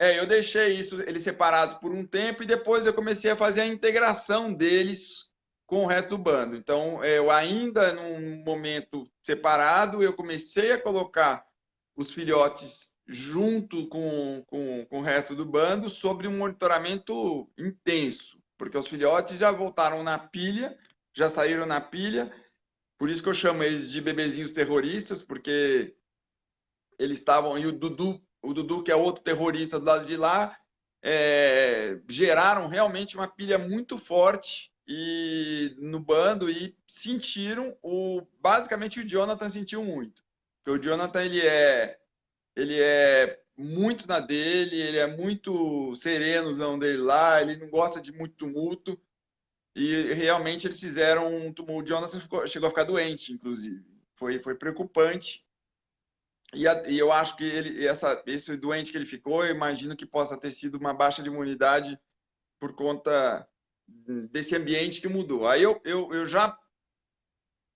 eu deixei isso eles separados por um tempo e depois eu comecei a fazer a integração deles com o resto do bando. Então, eu ainda num momento separado, eu comecei a colocar os filhotes junto com o resto do bando sobre um monitoramento intenso, porque os filhotes já voltaram na pilha, já saíram na pilha, Por isso que eu chamo eles de bebezinhos terroristas, porque eles estavam... E o Dudu, que é outro terrorista do lado de lá, geraram realmente uma pilha muito forte no bando e sentiram basicamente o Jonathan sentiu muito. Porque o Jonathan ele é muito na dele, ele é muito serenozão dele lá, ele não gosta de muito tumulto e realmente eles fizeram um tumulto. O Jonathan chegou a ficar doente, inclusive. Foi preocupante. E eu acho que esse doente que ele ficou, eu imagino que possa ter sido uma baixa de imunidade por conta desse ambiente que mudou. Aí eu já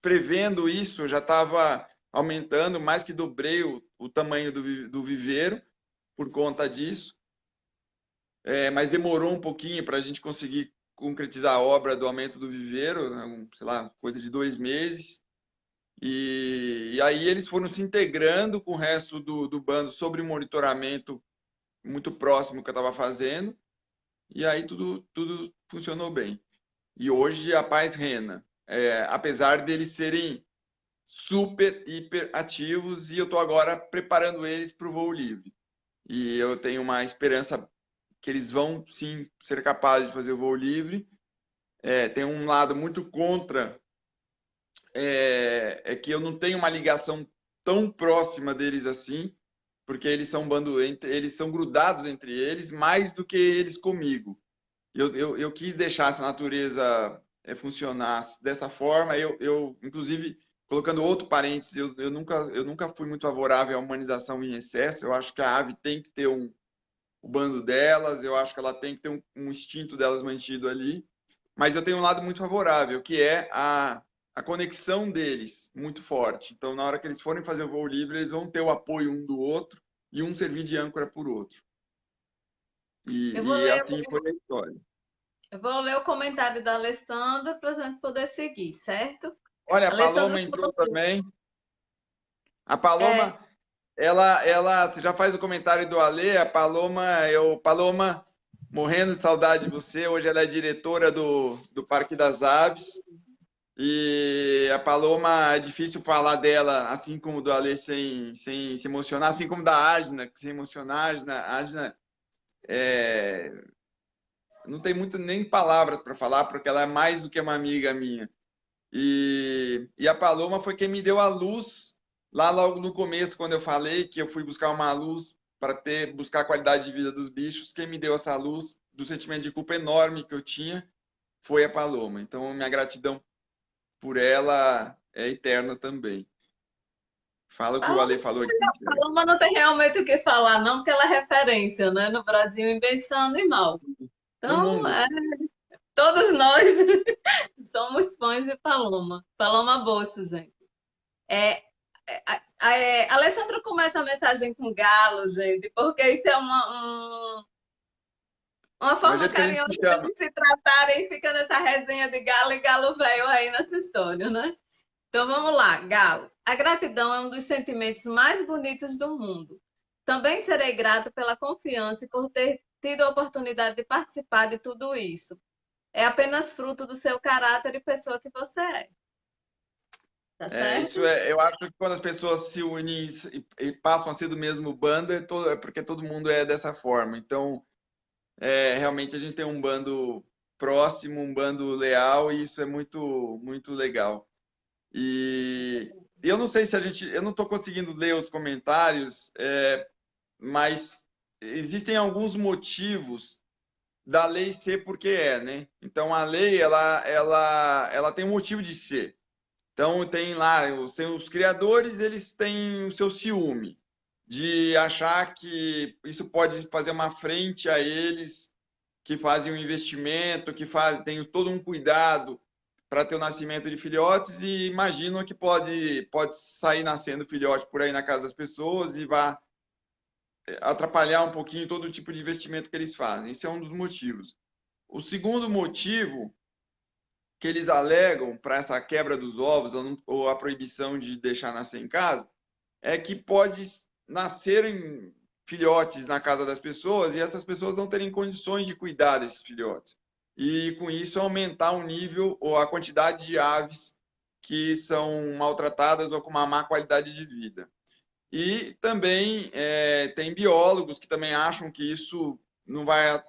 prevendo isso, eu já estava aumentando, mais que dobrei o tamanho do viveiro por conta disso. Mas demorou um pouquinho para a gente conseguir concretizar a obra do aumento do viveiro, né? Sei lá, coisa de 2 meses. E aí eles foram se integrando com o resto do bando sobre o monitoramento muito próximo que eu estava fazendo. E aí tudo funcionou bem. E hoje a paz reina. Apesar deles serem super, hiper ativos, e eu estou agora preparando eles para o voo livre. E eu tenho uma esperança que eles vão, sim, ser capazes de fazer o voo livre. Tem um lado muito contra, que eu não tenho uma ligação tão próxima deles assim, porque eles são eles são grudados entre eles mais do que eles comigo. Eu quis deixar essa natureza funcionar dessa forma. Inclusive, colocando outro parênteses, eu nunca fui muito favorável à humanização em excesso. Eu acho que a ave tem que ter o bando delas, eu acho que ela tem que ter um instinto delas mantido ali. Mas eu tenho um lado muito favorável, que é a conexão deles muito forte. Então, na hora que eles forem fazer o voo livre, eles vão ter o apoio um do outro e um servir de âncora por outro. Eu vou E ler, assim foi a história. eu vou ler o comentário da Alessandra para a gente poder seguir, certo? Olha, a Alessandra Paloma entrou colocou. também. A É, Paloma, você já faz o comentário do Ale. A Paloma, morrendo de saudade de você. Hoje ela é diretora do Parque das Aves. E a Paloma, é difícil falar dela, assim como do Ale, sem se emocionar, assim como da Ágina, que se emocionar. A Ágina não tem muito nem palavras para falar, porque ela é mais do que uma amiga minha. E a Paloma foi quem me deu a luz lá logo no começo, quando eu falei que eu fui buscar uma luz para buscar a qualidade de vida dos bichos. Quem me deu essa luz do sentimento de culpa enorme que eu tinha foi a Paloma. Então, minha gratidão por ela é eterna também. Fala o que o Paloma, Ale falou aqui. Paloma não tem realmente o que falar, não, porque ela é referência, né? No Brasil, em bem estando e mal. No Então, mundo. todos nós somos fãs de Paloma. Paloma Bolsa, gente. É, a Alessandra começa a mensagem com galo, gente, porque isso é uma É o forma jeito que a gente carinhosa se chama. de se tratarem e fica nessa resenha de galo e galo velho aí nessa história, né? Então vamos lá, galo. A gratidão é um dos sentimentos mais bonitos do mundo. Também serei grato pela confiança e por ter tido a oportunidade de participar de tudo isso. É apenas fruto do seu caráter e pessoa que você é. Tá certo? Eu acho que quando as pessoas se unem e passam a ser do mesmo bando, é porque todo mundo é dessa forma. Então, realmente a gente tem um bando próximo, um bando leal, e isso é muito, muito legal. E eu não sei se eu não estou conseguindo ler os comentários, mas existem alguns motivos da lei ser porque né? Então a lei ela tem um motivo de ser. Então tem lá os criadores, eles têm o seu ciúme de achar que isso pode fazer uma frente a eles que fazem um investimento, que têm todo um cuidado para ter o nascimento de filhotes e imaginam que pode sair nascendo filhote por aí na casa das pessoas e vai atrapalhar um pouquinho todo o tipo de investimento que eles fazem. Esse é um dos motivos. O segundo motivo que eles alegam para essa quebra dos ovos ou a proibição de deixar nascer em casa é que pode nascerem filhotes na casa das pessoas e essas pessoas não terem condições de cuidar desses filhotes. E com isso aumentar o nível ou a quantidade de aves que são maltratadas ou com uma má qualidade de vida. E também tem biólogos que também acham que isso não vai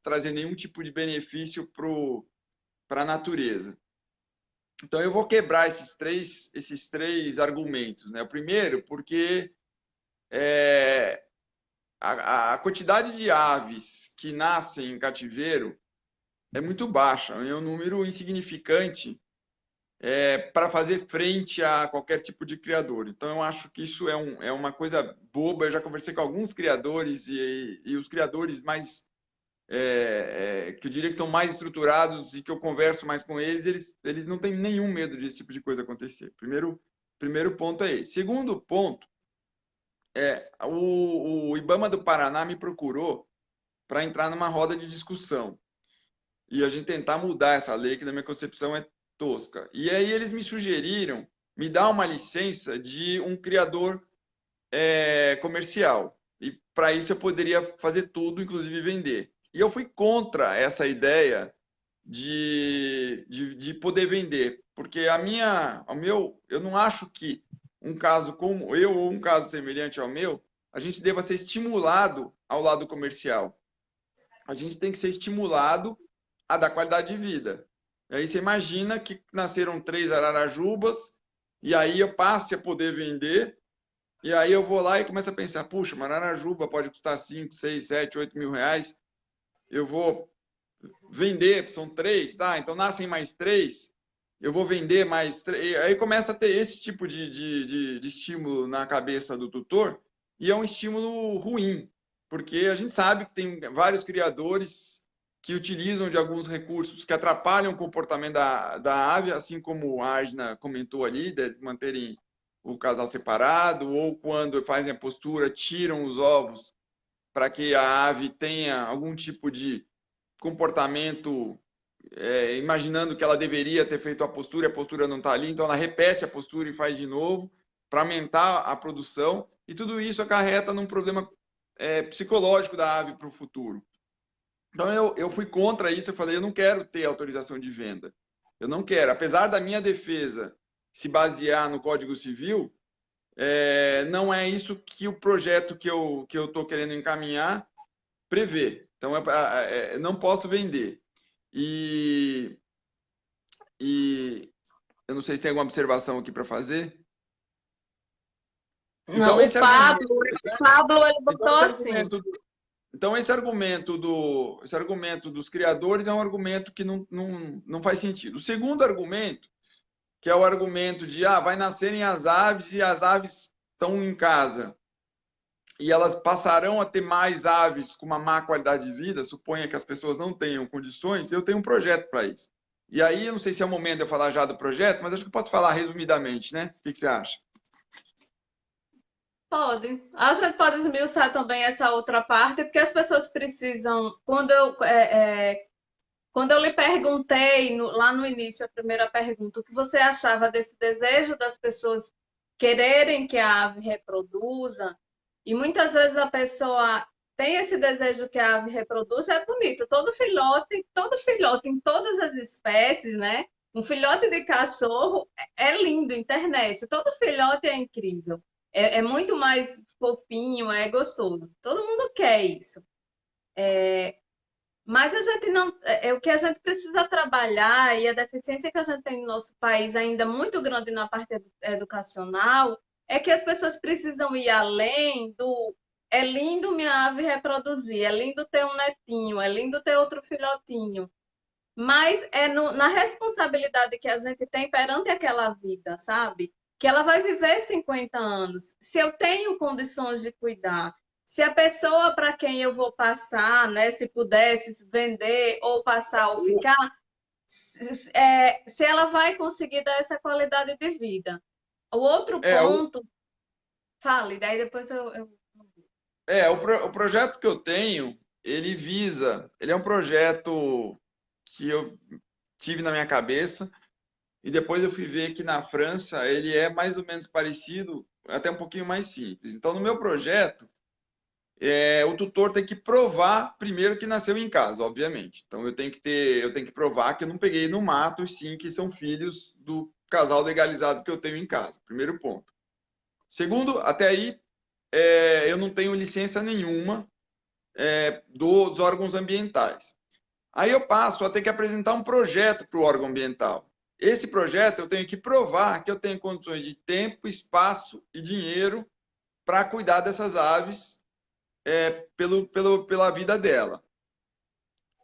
trazer nenhum tipo de benefício para a natureza. Então, eu vou quebrar esses três argumentos. Né? O primeiro, porque a quantidade de aves que nascem em cativeiro é muito baixa, é um número insignificante para fazer frente a qualquer tipo de criador. Então, eu acho que isso é uma coisa boba. Eu já conversei com alguns criadores e os criadores mais que eu diria que estão mais estruturados e que eu converso mais com eles, eles não têm nenhum medo desse tipo de coisa acontecer. Primeiro ponto é esse. Segundo ponto, o IBAMA do Paraná me procurou para entrar numa roda de discussão e a gente tentar mudar essa lei, que na minha concepção é tosca. E aí eles me sugeriram me dar uma licença de um criador comercial. E para isso eu poderia fazer tudo, inclusive vender. E eu fui contra essa ideia de poder vender, porque eu não acho que um caso como eu ou um caso semelhante ao meu, a gente deva ser estimulado ao lado comercial. A gente tem que ser estimulado a dar qualidade de vida. E aí você imagina que nasceram 3 ararajubas e aí eu passe a poder vender e aí eu vou lá e começo a pensar, puxa, uma ararajuba pode custar 5, 6, 7, 8 mil reais. Eu vou vender, são 3, tá? Então nascem mais 3, eu vou vender mais 3. Aí começa a ter esse tipo de estímulo na cabeça do tutor, e é um estímulo ruim, porque a gente sabe que tem vários criadores que utilizam de alguns recursos que atrapalham o comportamento da ave, assim como a Agna comentou ali, de manterem o casal separado, ou quando fazem a postura, tiram os ovos para que a ave tenha algum tipo de comportamento, imaginando que ela deveria ter feito a postura e a postura não está ali, então ela repete a postura e faz de novo para aumentar a produção, e tudo isso acarreta num problema psicológico da ave para o futuro. Então eu fui contra isso, eu falei, eu não quero ter autorização de venda, eu não quero, apesar da minha defesa se basear no Código Civil, não é isso que o projeto que eu estou querendo encaminhar prevê. Então, não posso vender. E eu não sei se tem alguma observação aqui para fazer. Não, o Pablo ele botou assim. Então, esse argumento dos criadores é um argumento que não faz sentido. O segundo argumento, que é o argumento de vai nascerem as aves e as aves estão em casa e elas passarão a ter mais aves com uma má qualidade de vida, suponha que as pessoas não tenham condições, eu tenho um projeto para isso. E aí, eu não sei se é o momento de eu falar já do projeto, mas acho que eu posso falar resumidamente, né? O que você acha? Pode. A gente pode esmiuçar também essa outra parte, porque as pessoas precisam. Quando eu lhe perguntei lá no início, a primeira pergunta, o que você achava desse desejo das pessoas quererem que a ave reproduza, e muitas vezes a pessoa tem esse desejo que a ave reproduza, é bonito. Todo filhote em todas as espécies, né? Um filhote de cachorro é lindo, internece. Todo filhote é incrível. É muito mais fofinho, é gostoso. Todo mundo quer isso. Mas a gente não, o que a gente precisa trabalhar e a deficiência que a gente tem no nosso país ainda muito grande na parte educacional é que as pessoas precisam ir além do é lindo minha ave reproduzir, é lindo ter um netinho, é lindo ter outro filhotinho, mas na responsabilidade que a gente tem perante aquela vida, sabe? Que ela vai viver 50 anos. Se eu tenho condições de cuidar, se a pessoa para quem eu vou passar, né, se pudesse vender ou passar ou ficar, se ela vai conseguir dar essa qualidade de vida. O outro ponto, fale, daí depois eu... O projeto que eu tenho, ele é um projeto que eu tive na minha cabeça e depois eu fui ver que na França ele é mais ou menos parecido, até um pouquinho mais simples. Então, no meu projeto, o tutor tem que provar primeiro que nasceu em casa, obviamente. Então eu tenho que provar que eu não peguei no mato, sim, que são filhos do casal legalizado que eu tenho em casa. Primeiro ponto. Segundo, até aí, eu não tenho licença nenhuma dos órgãos ambientais. Aí eu passo a ter que apresentar um projeto para o órgão ambiental. Esse projeto eu tenho que provar que eu tenho condições de tempo, espaço e dinheiro para cuidar dessas aves pela vida dela.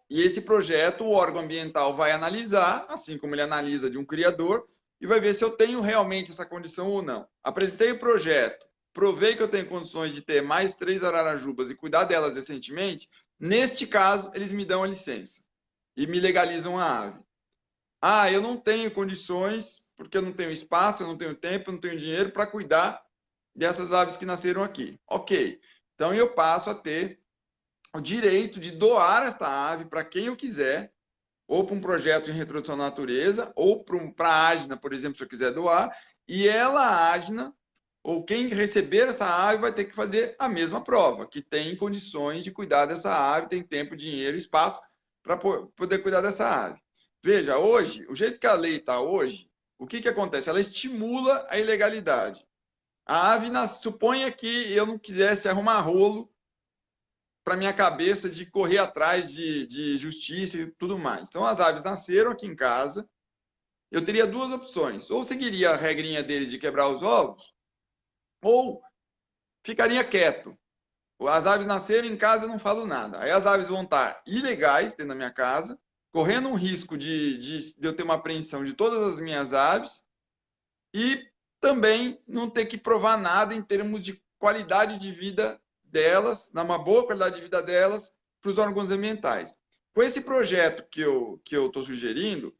E esse projeto o órgão ambiental vai analisar, assim como ele analisa de um criador, e vai ver se eu tenho realmente essa condição ou não. Apresentei o projeto, provei que eu tenho condições de ter mais 3 ararajubas e cuidar delas decentemente. Neste caso, eles me dão a licença e me legalizam a ave. Ah, eu não tenho condições, porque eu não tenho espaço, eu não tenho tempo, eu não tenho dinheiro para cuidar dessas aves que nasceram aqui. Ok. Então eu passo a ter o direito de doar esta ave para quem eu quiser, ou para um projeto de reintrodução à natureza, ou para a Agna, por exemplo, se eu quiser doar, e ela, a Agna, ou quem receber essa ave vai ter que fazer a mesma prova, que tem condições de cuidar dessa ave, tem tempo, dinheiro, espaço para poder cuidar dessa ave. Veja, hoje, o jeito que a lei está hoje, o que acontece? Ela estimula a ilegalidade. A ave, suponha que eu não quisesse arrumar rolo para minha cabeça de correr atrás de justiça e tudo mais. Então, as aves nasceram aqui em casa, eu teria 2 opções. Ou seguiria a regrinha deles de quebrar os ovos, ou ficaria quieto. As aves nasceram em casa, eu não falo nada. Aí as aves vão estar ilegais dentro da minha casa, correndo um risco de eu ter uma apreensão de todas as minhas aves e também não ter que provar nada em termos de qualidade de vida delas, numa boa qualidade de vida delas, para os órgãos ambientais. Com esse projeto que eu estou sugerindo,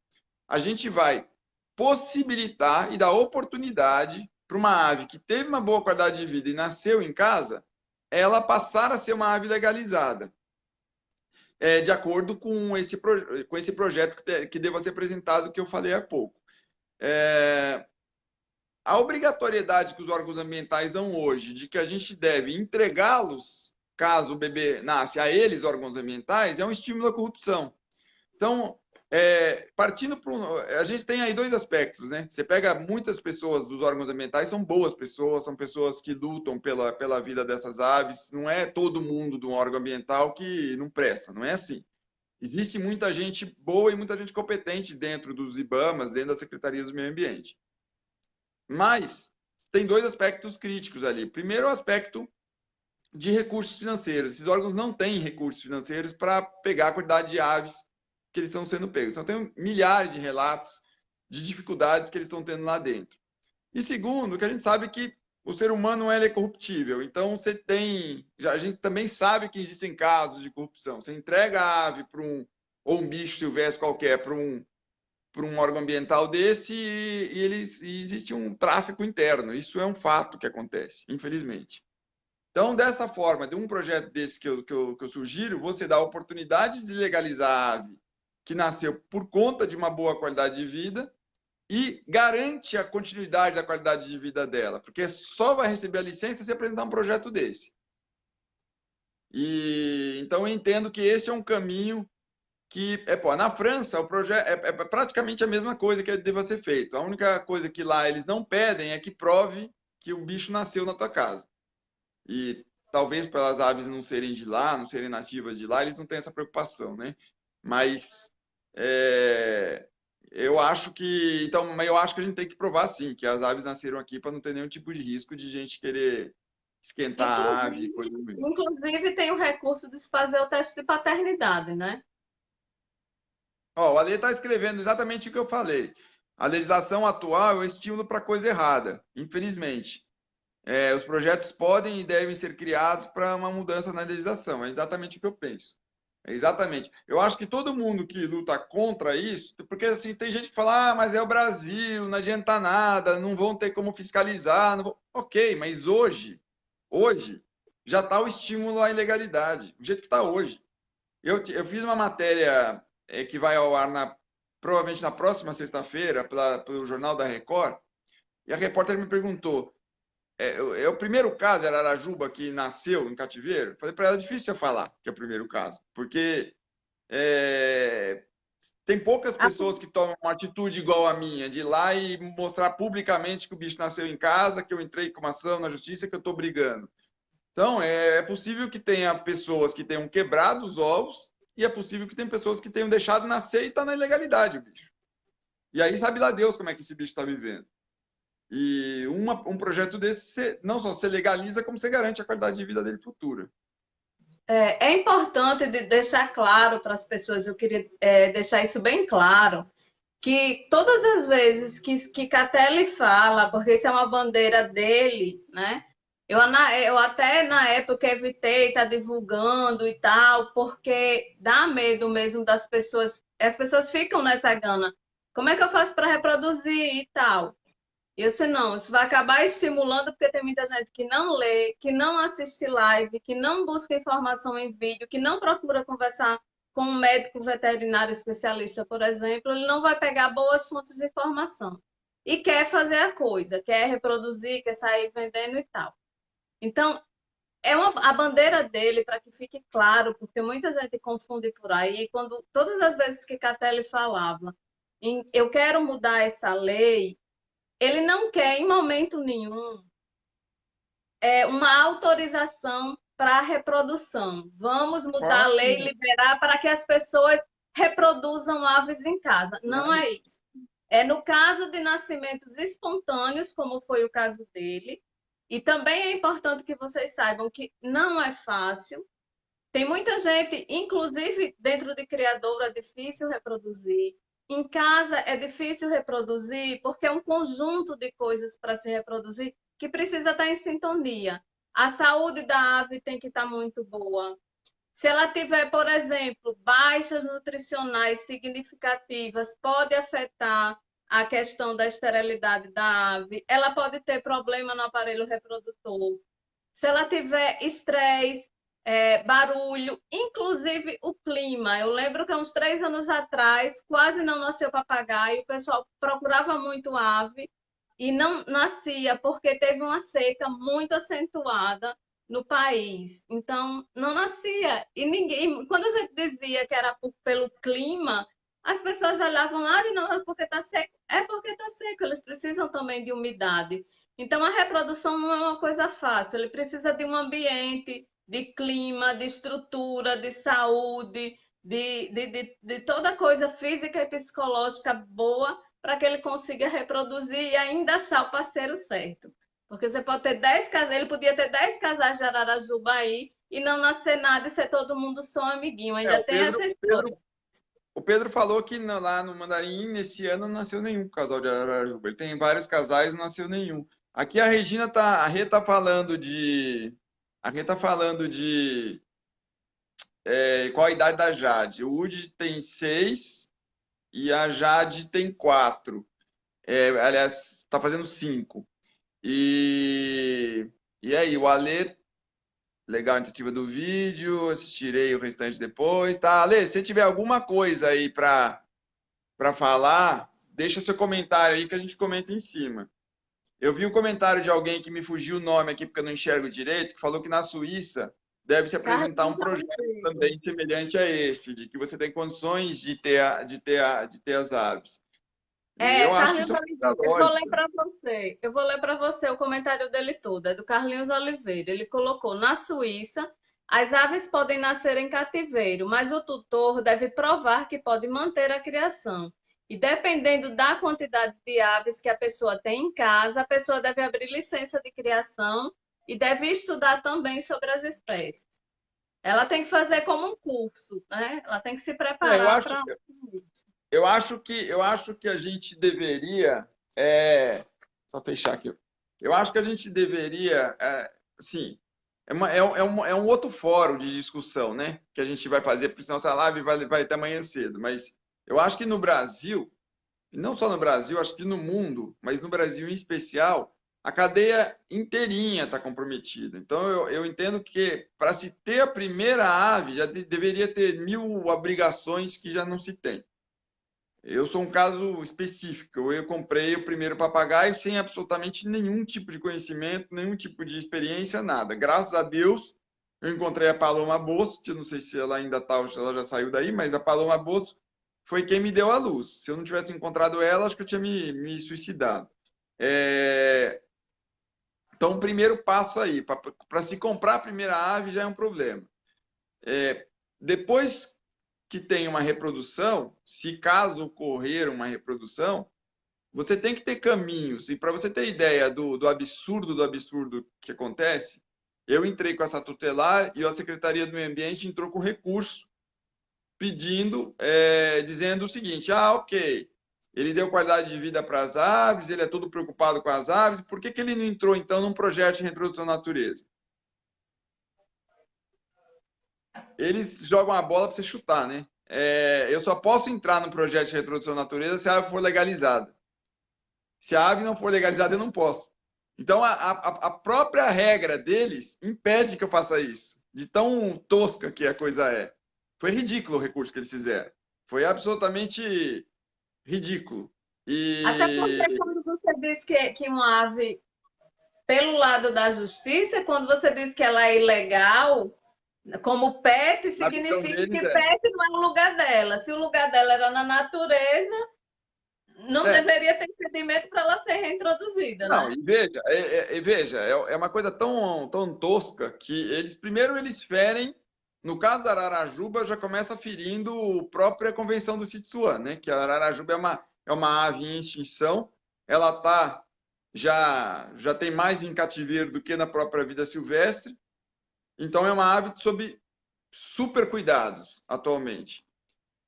a gente vai possibilitar e dar oportunidade para uma ave que teve uma boa qualidade de vida e nasceu em casa, ela passar a ser uma ave legalizada, de acordo com esse projeto que deva ser apresentado, que eu falei há pouco. A obrigatoriedade que os órgãos ambientais dão hoje de que a gente deve entregá-los, caso o bebê nasce, a eles, órgãos ambientais, é um estímulo à corrupção. Então, partindo para a gente tem aí 2 aspectos, né? Você pega muitas pessoas dos órgãos ambientais, são boas pessoas, são pessoas que lutam pela vida dessas aves. Não é todo mundo do órgão ambiental que não presta, não é assim. Existe muita gente boa e muita gente competente dentro dos IBAMAs, dentro das secretarias do meio ambiente. Mas tem 2 aspectos críticos ali. Primeiro, o aspecto de recursos financeiros. Esses órgãos não têm recursos financeiros para pegar a quantidade de aves que eles estão sendo pegos. Então, tem milhares de relatos de dificuldades que eles estão tendo lá dentro. E segundo, que a gente sabe que o ser humano é corruptível. Então, a gente também sabe que existem casos de corrupção. Você entrega a ave ou um bicho silvestre qualquer para um órgão ambiental desse e existe um tráfico interno. Isso é um fato que acontece, infelizmente. Então, dessa forma, de um projeto desse que eu sugiro, você dá a oportunidade de legalizar a ave que nasceu por conta de uma boa qualidade de vida e garante a continuidade da qualidade de vida dela, porque só vai receber a licença se apresentar um projeto desse. Então, eu entendo que esse é um caminho que, na França, o projeto é praticamente a mesma coisa que deva ser feito. A única coisa que lá eles não pedem é que prove que o bicho nasceu na tua casa. E talvez pelas aves não serem de lá, não serem nativas de lá, eles não têm essa preocupação, né? Mas eu acho que a gente tem que provar sim que as aves nasceram aqui para não ter nenhum tipo de risco de gente querer esquentar a ave, coisa do tipo. Inclusive tem o recurso de se fazer o teste de paternidade, né? O Ale está escrevendo exatamente o que eu falei. A legislação atual é um estímulo para coisa errada, infelizmente. Os projetos podem e devem ser criados para uma mudança na legislação. É exatamente o que eu penso. É exatamente. Eu acho que todo mundo que luta contra isso, porque assim, tem gente que fala, mas é o Brasil, não adianta nada, não vão ter como fiscalizar. Não vão... Ok, mas hoje já está o estímulo à ilegalidade, do jeito que está hoje. Eu fiz uma matéria que vai ao ar provavelmente na próxima sexta-feira, pelo Jornal da Record, e a repórter me perguntou, o primeiro caso era Arajuba que nasceu em cativeiro? Falei para ela, é difícil eu falar que é o primeiro caso, porque Tem poucas A- pessoas que tomam uma atitude igual a minha, de ir lá e mostrar publicamente que o bicho nasceu em casa, que eu entrei com uma ação na justiça, que eu estou brigando. Então, é possível que tenha pessoas que tenham quebrado os ovos e é possível que tenha pessoas que tenham deixado nascer e está na ilegalidade o bicho. E aí sabe lá Deus como é que esse bicho está vivendo. E um projeto desse, não só se legaliza, como você garante a qualidade de vida dele futura. É importante deixar claro para as pessoas, eu queria deixar isso bem claro, que todas as vezes que Catelli fala, porque isso é uma bandeira dele, né? Eu até na época evitei estar divulgando e tal, porque dá medo mesmo das pessoas. As pessoas ficam nessa gana. Como é que eu faço para reproduzir e tal? E eu sei, não, isso vai acabar estimulando, porque tem muita gente que não lê, que não assiste live, que não busca informação em vídeo, que não procura conversar com um médico veterinário especialista, por exemplo, ele não vai pegar boas fontes de informação. E quer fazer a coisa, quer reproduzir, quer sair vendendo e tal. Então, a bandeira dele, para que fique claro, porque muita gente confunde por aí, quando todas as vezes que Catelli falava eu quero mudar essa lei, ele não quer, em momento nenhum, uma autorização para a reprodução. Vamos mudar a lei e liberar para que as pessoas reproduzam aves em casa. Não é isso. É no caso de nascimentos espontâneos, como foi o caso dele. E também é importante que vocês saibam que não é fácil. Tem muita gente, inclusive dentro de criador, é difícil reproduzir. Em casa é difícil reproduzir, porque é um conjunto de coisas para se reproduzir que precisa estar em sintonia. A saúde da ave tem que estar muito boa. Se ela tiver, por exemplo, baixas nutricionais significativas, pode afetar a questão da esterilidade da ave. Ela pode ter problema no aparelho reprodutor. Se ela tiver estresse, barulho, inclusive o clima. Eu lembro que há uns 3 anos atrás quase não nasceu papagaio, o pessoal procurava muito ave e não nascia porque teve uma seca muito acentuada no país. Então, não nascia. E ninguém, quando a gente dizia que era pelo clima, as pessoas olhavam lá de novo, porque está seco. É porque está seco, eles precisam também de umidade. Então, a reprodução não é uma coisa fácil, ele precisa de um ambiente, de clima, de estrutura, de saúde, de toda coisa física e psicológica boa para que ele consiga reproduzir e ainda achar o parceiro certo. Porque você pode ter 10 casais, ele podia ter 10 casais de Ararajuba aí e não nascer nada e ser todo mundo só amiguinho. Ainda O tem essa história. O Pedro falou que lá no Mandarim, nesse ano, não nasceu nenhum casal de Ararajuba. Ele tem vários casais, não nasceu nenhum. Aqui a Regina tá, a Rê tá falando de, a Rê tá falando de qual a idade da Jade. O Woody tem 6 e a Jade tem 4. Aliás, tá fazendo 5. E, e aí, o Alê, legal a iniciativa do vídeo, assistirei o restante depois. Tá, Alê, se tiver alguma coisa aí para falar, deixa seu comentário aí que a gente comenta em cima. Eu vi um comentário de alguém que me fugiu o nome aqui porque eu não enxergo direito, que falou que na Suíça deve se apresentar um Carlinhos projeto Oliveira. também semelhante a esse, de que você tem condições de ter as aves. E eu acho que Carlinhos isso é uma Oliveira, coisa eu vou ler lógica. para você. Eu vou ler para você o comentário dele todo. É do Carlinhos Oliveira. Ele colocou: na Suíça, as aves podem nascer em cativeiro, mas o tutor deve provar que pode manter a criação. E dependendo da quantidade de aves que a pessoa tem em casa, a pessoa deve abrir licença de criação e deve estudar também sobre as espécies. Ela tem que fazer como um curso, né? Ela tem que se É, preparar para isso. eu acho que a gente deveria, só fechar aqui. Eu acho que a gente deveria, assim, é um outro fórum de discussão, né? Que a gente vai fazer, porque senão essa live vai até amanhã cedo. Mas eu acho que no Brasil, e não só no Brasil, acho que no mundo, mas no Brasil em especial, a cadeia inteirinha está comprometida. Então, eu entendo que para se ter a primeira ave, já deveria ter 1.000 obrigações que já não se tem. Eu sou um caso específico. Eu comprei o primeiro papagaio sem absolutamente nenhum tipo de conhecimento, nenhum tipo de experiência, nada. Graças a Deus, eu encontrei a Paloma Bosso, que eu não sei se ela ainda está ou se ela já saiu daí, mas a Paloma Bosso foi quem me deu a luz. Se eu não tivesse encontrado ela, acho que eu tinha me suicidado. É, então, o primeiro passo aí, para se comprar a primeira ave já é um problema. Depois que tem uma reprodução, se caso ocorrer uma reprodução, você tem que ter caminhos. E para você ter ideia do absurdo que acontece, eu entrei com essa tutelar e a Secretaria do Meio Ambiente entrou com recurso pedindo, dizendo o seguinte: ah, ok, ele deu qualidade de vida para as aves, ele é todo preocupado com as aves, por que ele não entrou, então, num projeto de reintrodução da natureza? Eles jogam a bola para você chutar, né? Eu só posso entrar no projeto de reintrodução da natureza se a ave for legalizada. Se a ave não for legalizada, eu não posso. Então, a própria regra deles impede que eu faça isso, de tão tosca que a coisa é. Foi ridículo o recurso que eles fizeram. Foi absolutamente ridículo. Até E porque quando você diz que uma ave, pelo lado da justiça, quando você diz que ela é ilegal, como pet, na visão significa deles que pet não é o lugar dela. Se o lugar dela era na natureza, não é. deveria ter impedimento para ela ser reintroduzida, Não, né? e veja, é uma coisa tão tosca que primeiro eles ferem, no caso da Ararajuba, já começa ferindo a própria Convenção do Sitsuan, né? Que a Ararajuba é uma ave em extinção, ela já tem mais em cativeiro do que na própria vida silvestre, então é uma ave sob super cuidados atualmente.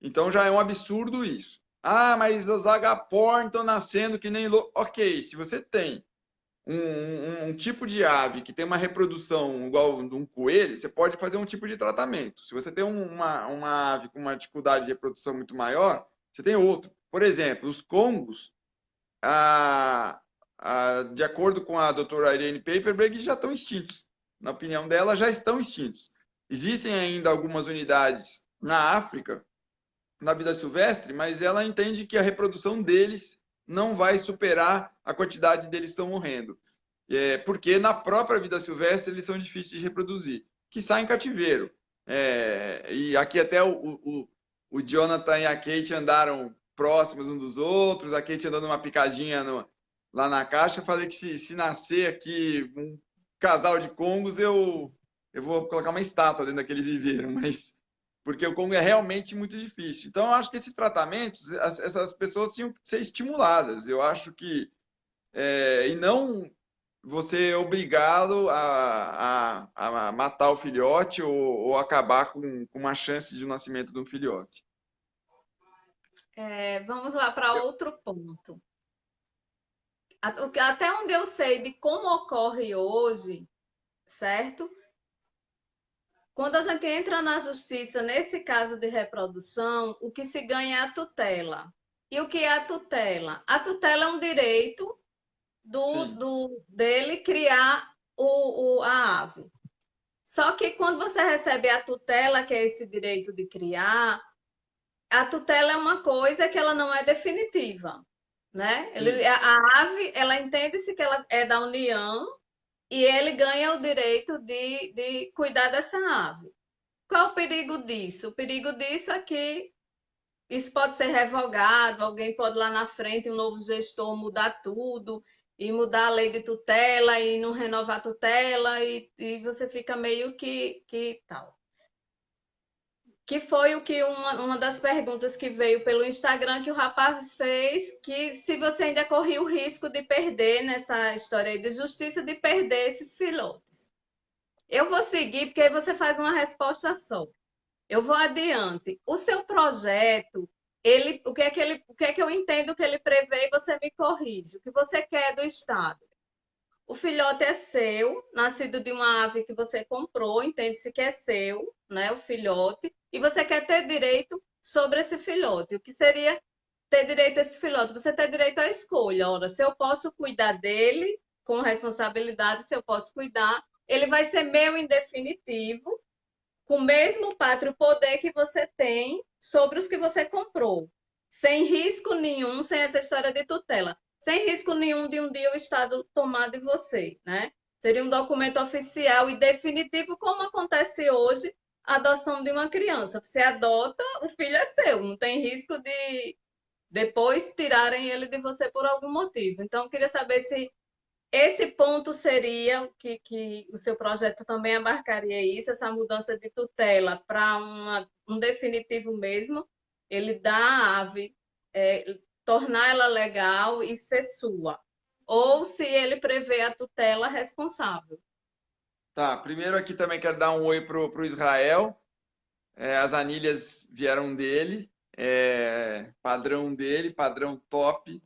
Então já é um absurdo isso. Ah, mas os agaporn estão nascendo que nem louco. Ok, se você tem um tipo de ave que tem uma reprodução igual de um coelho, você pode fazer um tipo de tratamento. Se você tem uma ave com uma dificuldade de reprodução muito maior, você tem outro. Por exemplo, os congos, de acordo com a doutora Irene Paperberg, já estão extintos. Na opinião dela, já estão extintos. Existem ainda algumas unidades na África, na vida silvestre, mas ela entende que a reprodução deles não vai superar a quantidade deles que estão morrendo. Porque na própria vida silvestre eles são difíceis de reproduzir, que saem em cativeiro. E aqui até o Jonathan e a Kate andaram próximos um dos outros, a Kate andando uma picadinha lá na caixa. Eu falei que se nascer aqui um casal de congos, eu vou colocar uma estátua dentro daquele viveiro, mas porque o Congo é realmente muito difícil. Então, eu acho que esses tratamentos, essas pessoas tinham que ser estimuladas. Eu acho que e não você obrigá-lo a matar o filhote ou acabar com uma chance de nascimento de um filhote. Vamos lá para outro ponto. Até onde eu sei de como ocorre hoje, certo? Quando a gente entra na justiça, nesse caso de reprodução, o que se ganha é a tutela. E o que é a tutela? A tutela é um direito Sim, dele criar a ave. Só que quando você recebe a tutela, que é esse direito de criar, a tutela é uma coisa que ela não é definitiva, né? sim. A ave, ela entende-se que ela é da União e ele ganha o direito de cuidar dessa ave. Qual é o perigo disso? O perigo disso é que isso pode ser revogado, alguém pode lá na frente, um novo gestor mudar tudo e mudar a lei de tutela e não renovar a tutela e você fica meio que tal. Que foi o que uma das perguntas que veio pelo Instagram que o rapaz fez, que se você ainda corria o risco de perder nessa história aí de justiça, de perder esses filhotes. Eu vou seguir porque aí você faz uma resposta só. Eu vou adiante. O seu projeto, o que é que eu entendo que ele prevê e você me corrige. O que você quer do Estado? O filhote é seu, nascido de uma ave que você comprou, entende-se que é seu, né, o filhote, e você quer ter direito sobre esse filhote. O que seria ter direito a esse filhote? Você ter direito à escolha. Ora, se eu posso cuidar dele com responsabilidade, se eu posso cuidar, ele vai ser meu em definitivo, com o mesmo pátrio poder que você tem sobre os que você comprou, sem risco nenhum, sem essa história de tutela, sem risco nenhum de um dia o Estado tomar de você, né? Seria um documento oficial e definitivo, como acontece hoje a adoção de uma criança. Você adota, o filho é seu, não tem risco de depois tirarem ele de você por algum motivo. Então, eu queria saber se esse ponto seria que o seu projeto também abarcaria isso, essa mudança de tutela para um definitivo mesmo, ele dá a ave, tornar ela legal e ser sua. Ou se ele prevê a tutela responsável. Tá, primeiro aqui também quero dar um oi pro Israel. As anilhas vieram dele, padrão dele, padrão top.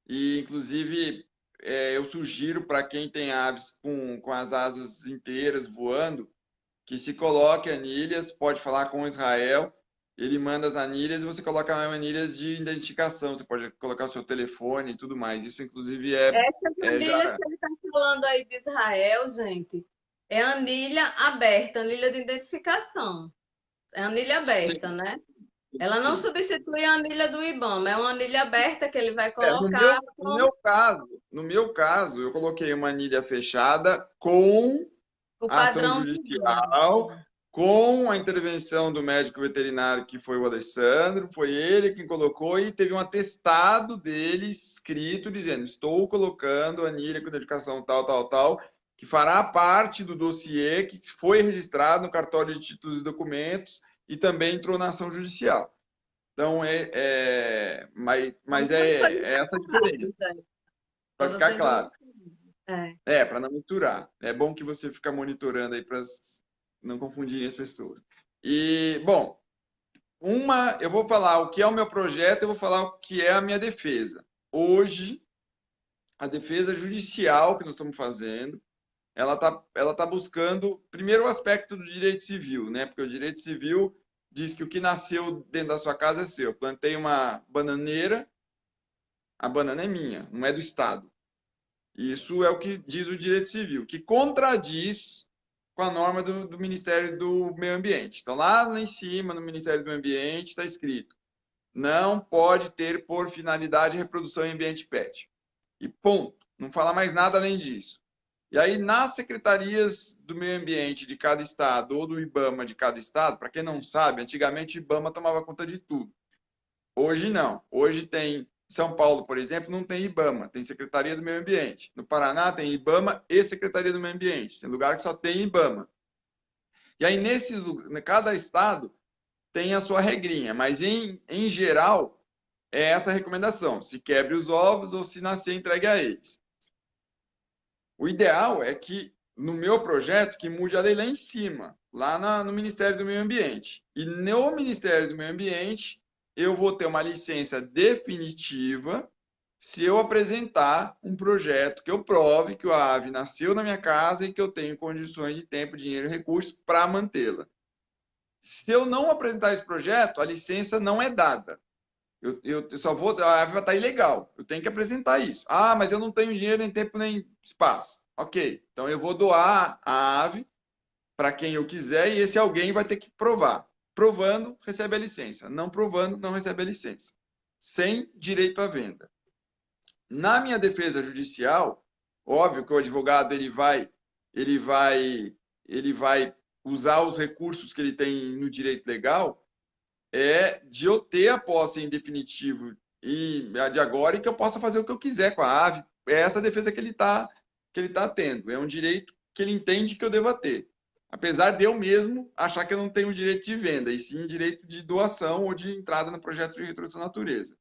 E, inclusive, eu sugiro para quem tem aves com as asas inteiras voando, que se coloque anilhas, pode falar com o Israel, ele manda as anilhas e você coloca anilhas de identificação, você pode colocar o seu telefone e tudo mais. Isso, inclusive, Essas anilhas já... que ele está falando aí de Israel, gente, é anilha aberta, anilha de identificação. É anilha aberta, Sim, né? Ela não sim. substitui a anilha do IBAMA, é uma anilha aberta que ele vai No colocar. meu, no meu caso, eu coloquei uma anilha fechada com O a ação padrão do IBAMA. judicial, com a intervenção do médico veterinário, que foi o Alessandro, foi ele quem colocou, e teve um atestado dele escrito dizendo: estou colocando anilha com identificação tal, tal, tal, que fará parte do dossiê que foi registrado no cartório de títulos e documentos e também entrou na ação judicial. Então, São mas duas coisas é essa a diferença, separadas, para para ficar vocês não claro. misturarem. É. Para não misturar. É bom que você fica monitorando aí para não confundirem as pessoas. E, bom, eu vou falar o que é o meu projeto, eu vou falar o que é a minha defesa. Hoje, a defesa judicial que nós estamos fazendo, ela tá buscando, primeiro, o aspecto do direito civil, né? Porque o direito civil diz que o que nasceu dentro da sua casa é seu. Eu plantei uma bananeira, a banana é minha, não é do Estado. Isso é o que diz o direito civil, que contradiz com a norma do Ministério do Meio Ambiente. Então, lá em cima, no Ministério do Meio Ambiente, está escrito: não pode ter por finalidade reprodução em ambiente pet. E ponto. Não fala mais nada além disso. E aí, nas secretarias do meio ambiente de cada estado, ou do IBAMA de cada estado, para quem não sabe, antigamente o IBAMA tomava conta de tudo. Hoje não. Hoje tem São Paulo, por exemplo, não tem IBAMA, tem Secretaria do Meio Ambiente. No Paraná tem IBAMA e Secretaria do Meio Ambiente. Tem lugar que só tem IBAMA. E aí, cada estado tem a sua regrinha, mas em geral é essa a recomendação: se quebre os ovos ou se nascer, entregue a eles. O ideal é que, no meu projeto, que mude a lei lá em cima, lá no Ministério do Meio Ambiente. E no Ministério do Meio Ambiente, eu vou ter uma licença definitiva se eu apresentar um projeto que eu prove que a ave nasceu na minha casa e que eu tenho condições de tempo, dinheiro e recursos para mantê-la. Se eu não apresentar esse projeto, a licença não é dada. Eu só vou. A ave vai estar ilegal. Eu tenho que apresentar isso. Ah, mas eu não tenho dinheiro, nem tempo, nem espaço. Ok. Então eu vou doar a ave para quem eu quiser e esse alguém vai ter que provar. Provando, recebe a licença. Não provando, não recebe a licença. Sem direito à venda. Na minha defesa judicial, óbvio que o advogado ele vai, ele vai usar os recursos que ele tem no direito legal, de eu ter a posse em definitivo e de agora, e que eu possa fazer o que eu quiser com a ave. É essa a defesa que ele tá tendo. É um direito que ele entende que eu devo ter. Apesar de eu mesmo achar que eu não tenho direito de venda, e sim direito de doação ou de entrada no projeto de reintrodução da natureza.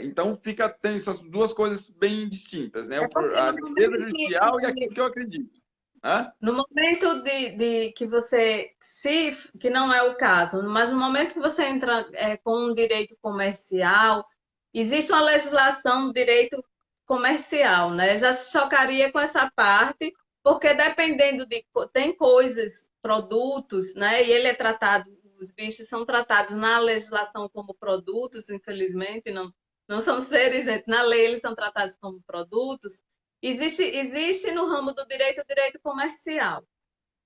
Então, tem essas duas coisas bem distintas, né? É porque A no defesa momento judicial e aquilo que eu acredito. Hã? no momento de que você, se que não é o caso, mas no momento que você entra com um direito comercial, existe uma legislação do direito comercial, né? Já se chocaria com essa parte, porque dependendo tem coisas, produtos, né? E ele é tratado, os bichos são tratados na legislação como produtos, infelizmente, não são seres, gente, na lei eles são tratados como produtos. Existe no ramo do direito o direito comercial.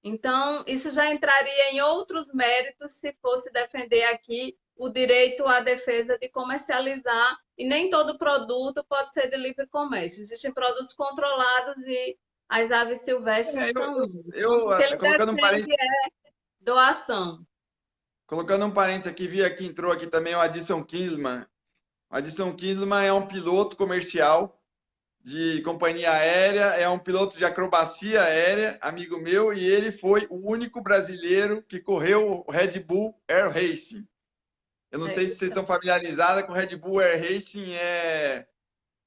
Então, isso já entraria em outros méritos se fosse defender aqui o direito à defesa de comercializar, e nem todo produto pode ser de livre comércio. Existem produtos controlados e as aves silvestres É, são um. eu, O que ele colocando um defende parênteses, é doação. aqui, vi aqui, entrou aqui também o Addison Kindleman. O Addison Kindleman é um piloto comercial de companhia aérea, é um piloto de acrobacia aérea, amigo meu, e ele foi o único brasileiro que correu o Red Bull Air Racing. Eu não É sei se vocês isso. estão familiarizados com o Red Bull Air Racing, é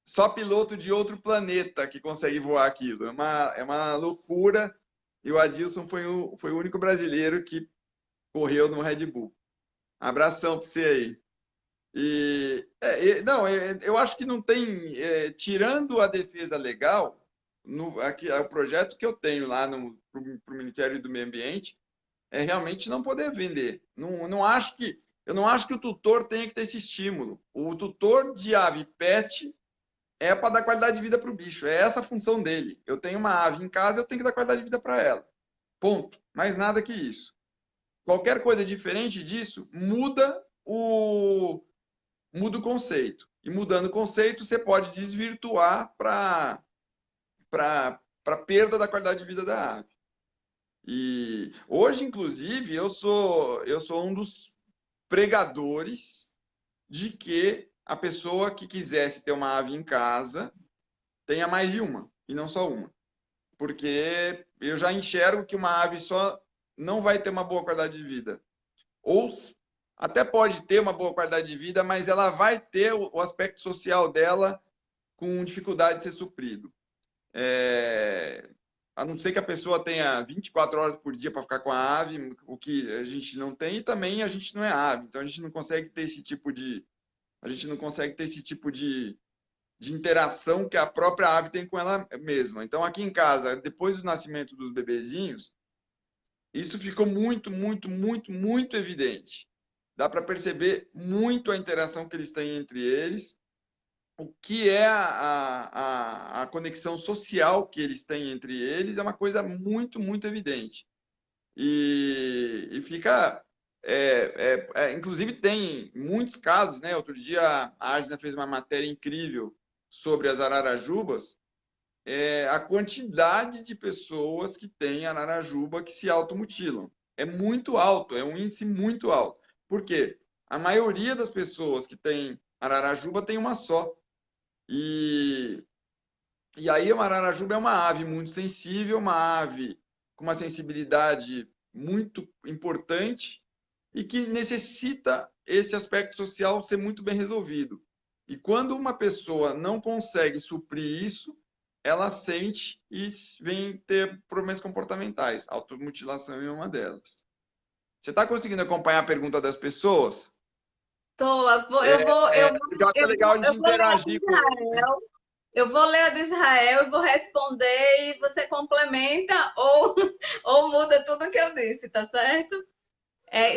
só piloto de outro planeta que consegue voar aquilo. É uma loucura. E o Adilson foi o único brasileiro que correu no Red Bull. Abração para você aí. Não, eu acho que não tem, tirando a defesa legal, aqui, o projeto que eu tenho lá para o Ministério do Meio Ambiente é realmente não poder vender. Eu não acho que o tutor tenha que ter esse estímulo. O tutor de ave pet é para dar qualidade de vida para o bicho. É essa a função dele. Eu tenho uma ave em casa, eu tenho que dar qualidade de vida para ela. Ponto. Mais nada que isso. Qualquer coisa diferente disso muda o conceito. E mudando o conceito, você pode desvirtuar para perda da qualidade de vida da ave. E hoje, inclusive, eu sou um dos pregadores de que a pessoa que quisesse ter uma ave em casa tenha mais de uma, e não só uma. Porque eu já enxergo que uma ave só não vai ter uma boa qualidade de vida. Ou até pode ter uma boa qualidade de vida, mas ela vai ter o aspecto social dela com dificuldade de ser suprido. A não ser que a pessoa tenha 24 horas por dia para ficar com a ave, o que a gente não tem, e também a gente não é ave, então a gente não consegue ter esse tipo de interação que a própria ave tem com ela mesma. Então, aqui em casa, depois do nascimento dos bebezinhos, isso ficou muito, muito, muito, muito evidente. Dá para perceber muito a interação que eles têm entre eles, o que é a conexão social que eles têm entre eles, é uma coisa muito, muito evidente. E fica. Inclusive, tem muitos casos, né? Outro dia a Argina fez uma matéria incrível sobre as ararajubas, a quantidade de pessoas que têm ararajuba que se automutilam. É muito alto, é um índice muito alto. Por quê? A maioria das pessoas que têm ararajuba tem uma só. E, e aí a ararajuba é uma ave muito sensível, uma ave com uma sensibilidade muito importante e que necessita esse aspecto social ser muito bem resolvido. E quando uma pessoa não consegue suprir isso, ela sente e vem ter problemas comportamentais. Automutilação é uma delas. Você está conseguindo acompanhar a pergunta das pessoas? Tô, Eu acho legal a gente eu vou ler a de interagir com. Israel. Eu vou ler a de Israel e vou responder e você complementa ou, ou muda tudo que eu disse, tá certo?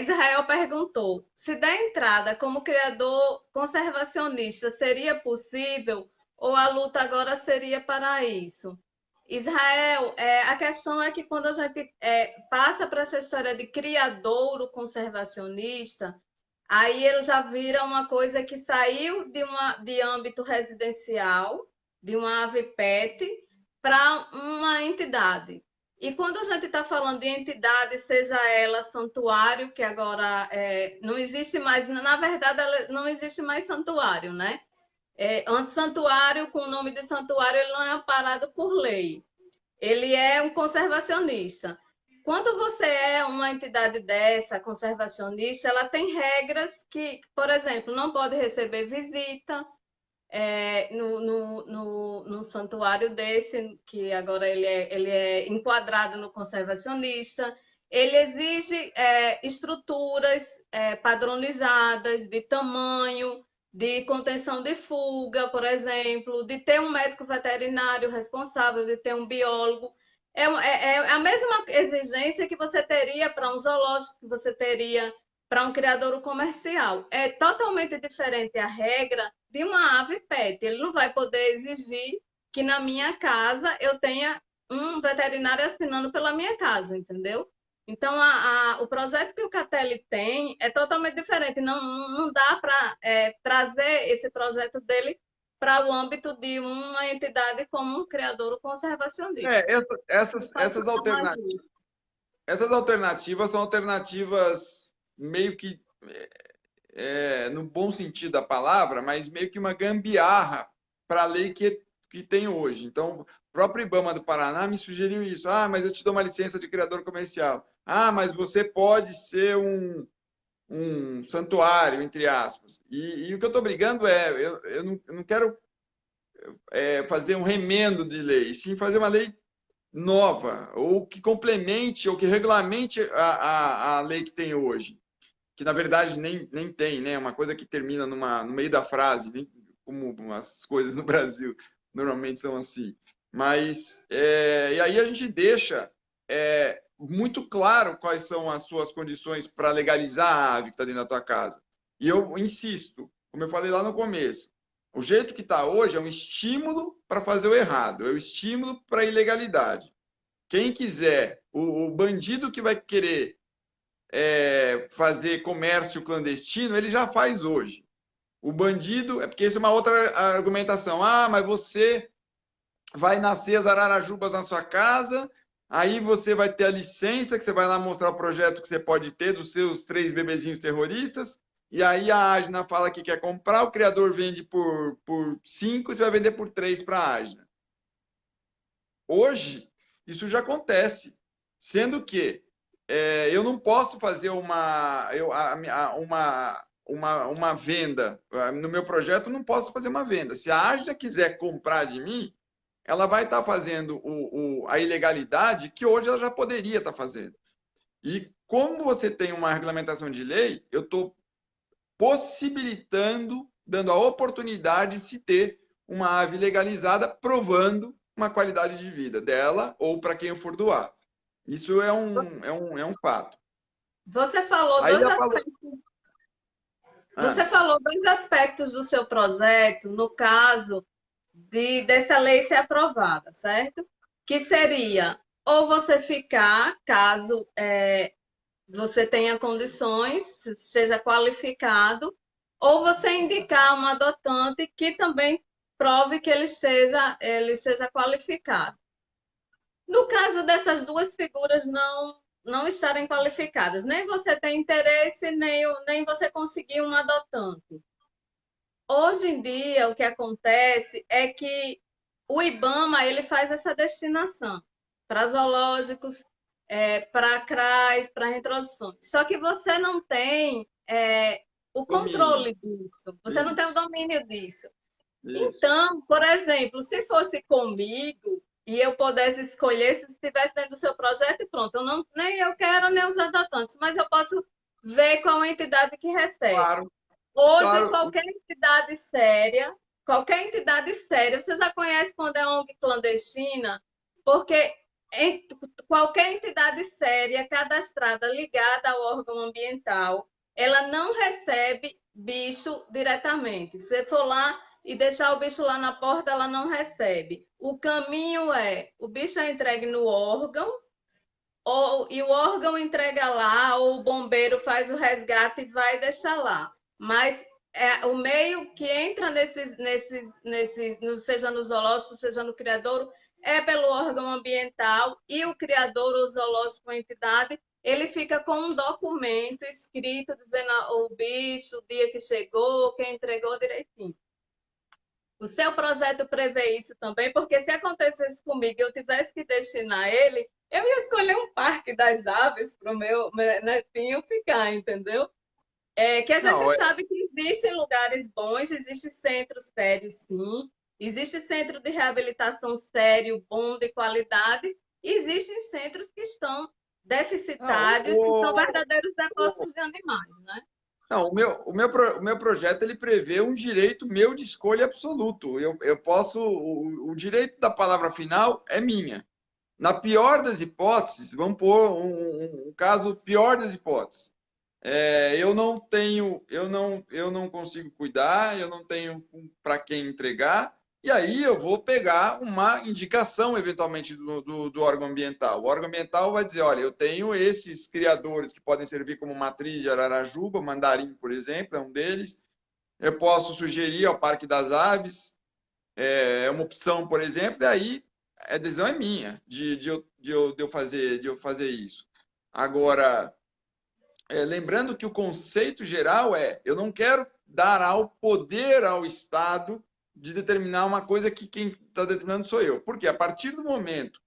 Israel perguntou: se der entrada como criador conservacionista seria possível ou a luta agora seria para isso? Israel, a questão é que quando a gente passa para essa história de criadouro conservacionista, aí ele já vira uma coisa que saiu de âmbito residencial, de uma ave pet, para uma entidade. E quando a gente está falando de entidade, seja ela santuário, que agora não existe mais, na verdade, não existe mais santuário, né? Antes, santuário, com o nome de santuário, ele não é amparado por lei. Ele é um conservacionista. Quando você é uma entidade dessa, conservacionista, ela tem regras que, por exemplo, não pode receber visita no santuário desse, que agora ele é enquadrado no conservacionista. Ele exige estruturas padronizadas de tamanho, de contenção de fuga, por exemplo, de ter um médico veterinário responsável, de ter um biólogo. É a mesma exigência que você teria para um zoológico, que você teria para um criadouro comercial. É totalmente diferente a regra de uma ave pet. Ele não vai poder exigir que na minha casa eu tenha um veterinário assinando pela minha casa, entendeu? Então, o projeto que o Catelli tem é totalmente diferente. Não dá para trazer esse projeto dele para o âmbito de uma entidade como um criador conservacionista. Essas alternativas. Essas alternativas são alternativas meio que, no bom sentido da palavra, mas meio que uma gambiarra para a lei que tem hoje. Então, o próprio IBAMA do Paraná me sugeriu isso. Ah, mas eu te dou uma licença de criador comercial. Ah, mas você pode ser um santuário, entre aspas. E o que eu estou brigando eu não quero fazer um remendo de lei, sim fazer uma lei nova, ou que complemente, ou que regulamente a lei que tem hoje, que na verdade nem tem, né? É uma coisa que termina no meio da frase, como as coisas no Brasil normalmente são assim. Mas, e aí a gente deixa muito claro quais são as suas condições para legalizar a ave que está dentro da tua casa. E eu insisto, como eu falei lá no começo, o jeito que está hoje é um estímulo para fazer o errado, é um estímulo para a ilegalidade. Quem quiser, o bandido que vai querer fazer comércio clandestino, ele já faz hoje. O bandido, porque isso é uma outra argumentação. Ah, mas você vai nascer as ararajubas na sua casa, aí você vai ter a licença, que você vai lá mostrar o projeto que você pode ter dos seus 3 bebezinhos terroristas, e aí a Agna fala que quer comprar, o criador vende por 5, você vai vender por 3 para a Agna. Hoje, isso já acontece, sendo que eu não posso fazer uma venda. No meu projeto, não posso fazer uma venda. Se a Agna quiser comprar de mim, ela vai estar fazendo a ilegalidade que hoje ela já poderia estar fazendo. E como você tem uma regulamentação de lei, eu estou possibilitando, dando a oportunidade de se ter uma ave legalizada, provando uma qualidade de vida dela ou para quem for doar. Isso é um fato. Você falou Aí dois ela falou. aspectos. Você falou dois aspectos do seu projeto, no caso dessa lei ser aprovada, certo? Que seria ou você ficar, caso você tenha condições, seja qualificado, ou você indicar um adotante que também prove que ele seja qualificado. No caso dessas duas figuras não estarem qualificadas, nem você tem interesse, nem você conseguir um adotante. Hoje em dia, o que acontece é que o IBAMA ele faz essa destinação para zoológicos, para CRAs, para reintroduções. Só que você não tem o Domínio. controle disso, você não Isso, tem o domínio disso. isso. Então, por exemplo, se fosse comigo e eu pudesse escolher, se estivesse dentro do seu projeto, e pronto, nem eu quero nem os adotantes, mas eu posso ver qual é a entidade que recebe. Claro, Hoje, claro. qualquer entidade séria, você já conhece quando é ONG clandestina, porque qualquer entidade séria cadastrada ligada ao órgão ambiental, ela não recebe bicho diretamente. Se você for lá e deixar o bicho lá na porta, ela não recebe. O caminho o bicho é entregue no órgão, e o órgão entrega lá, ou o bombeiro faz o resgate e vai deixar lá. Mas o meio que entra seja no zoológico, seja no criadouro, é pelo órgão ambiental, e o criador, o zoológico, a entidade, ele fica com um documento escrito dizendo o bicho, o dia que chegou, quem entregou direitinho. O seu projeto prevê isso também, porque se acontecesse comigo e eu tivesse que destinar ele, eu ia escolher um parque das aves para o meu netinho ficar, entendeu? Que a Não, gente sabe que existem lugares bons, existem centros sérios, sim, existe centro de reabilitação sério, bom, de qualidade, e existem centros que estão não, deficitários, que são verdadeiros depósitos de animais, né? não, o meu projeto ele prevê um direito meu de escolha absoluto. Eu posso, o direito da palavra final é minha. Na pior das hipóteses, vamos pôr um caso pior das hipóteses. Eu não consigo cuidar, eu não tenho para quem entregar, e aí eu vou pegar uma indicação, eventualmente, do órgão ambiental. O órgão ambiental vai dizer, olha, eu tenho esses criadores que podem servir como matriz de ararajuba, mandarim, por exemplo, é um deles. Eu posso sugerir ao Parque das Aves, é uma opção, por exemplo, e aí a decisão é minha de eu fazer isso. Agora, lembrando que o conceito geral eu não quero dar ao poder ao Estado de determinar uma coisa que quem está determinando sou eu. Porque a partir do momento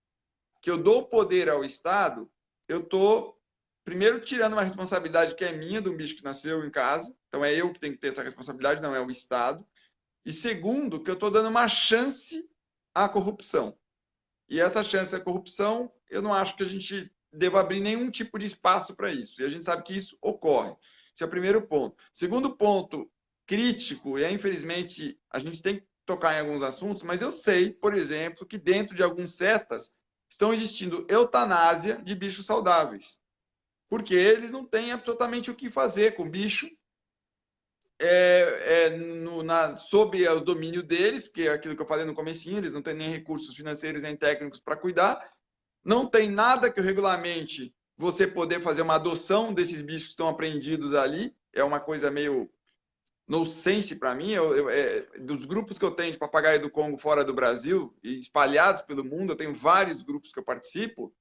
que eu dou poder ao Estado, eu estou, primeiro, tirando uma responsabilidade que é minha, de um bicho que nasceu em casa. Então, é eu que tenho que ter essa responsabilidade, não é o Estado. E segundo, que eu estou dando uma chance à corrupção. E essa chance à corrupção, eu não acho que a gente deva abrir nenhum tipo de espaço para isso. E a gente sabe que isso ocorre. Esse é o primeiro ponto. Segundo ponto crítico, e infelizmente a gente tem que tocar em alguns assuntos, mas eu sei, por exemplo, que dentro de alguns setas estão existindo eutanásia de bichos saudáveis. Porque eles não têm absolutamente o que fazer com bicho sob o domínio deles, porque é aquilo que eu falei no comecinho, eles não têm nem recursos financeiros nem técnicos para cuidar, não tem nada que regulamente você poder fazer uma adoção desses bichos que estão apreendidos ali, é uma coisa meio nonsense para mim, dos grupos que eu tenho de papagaio do Congo fora do Brasil, e espalhados pelo mundo, eu tenho vários grupos que eu participo,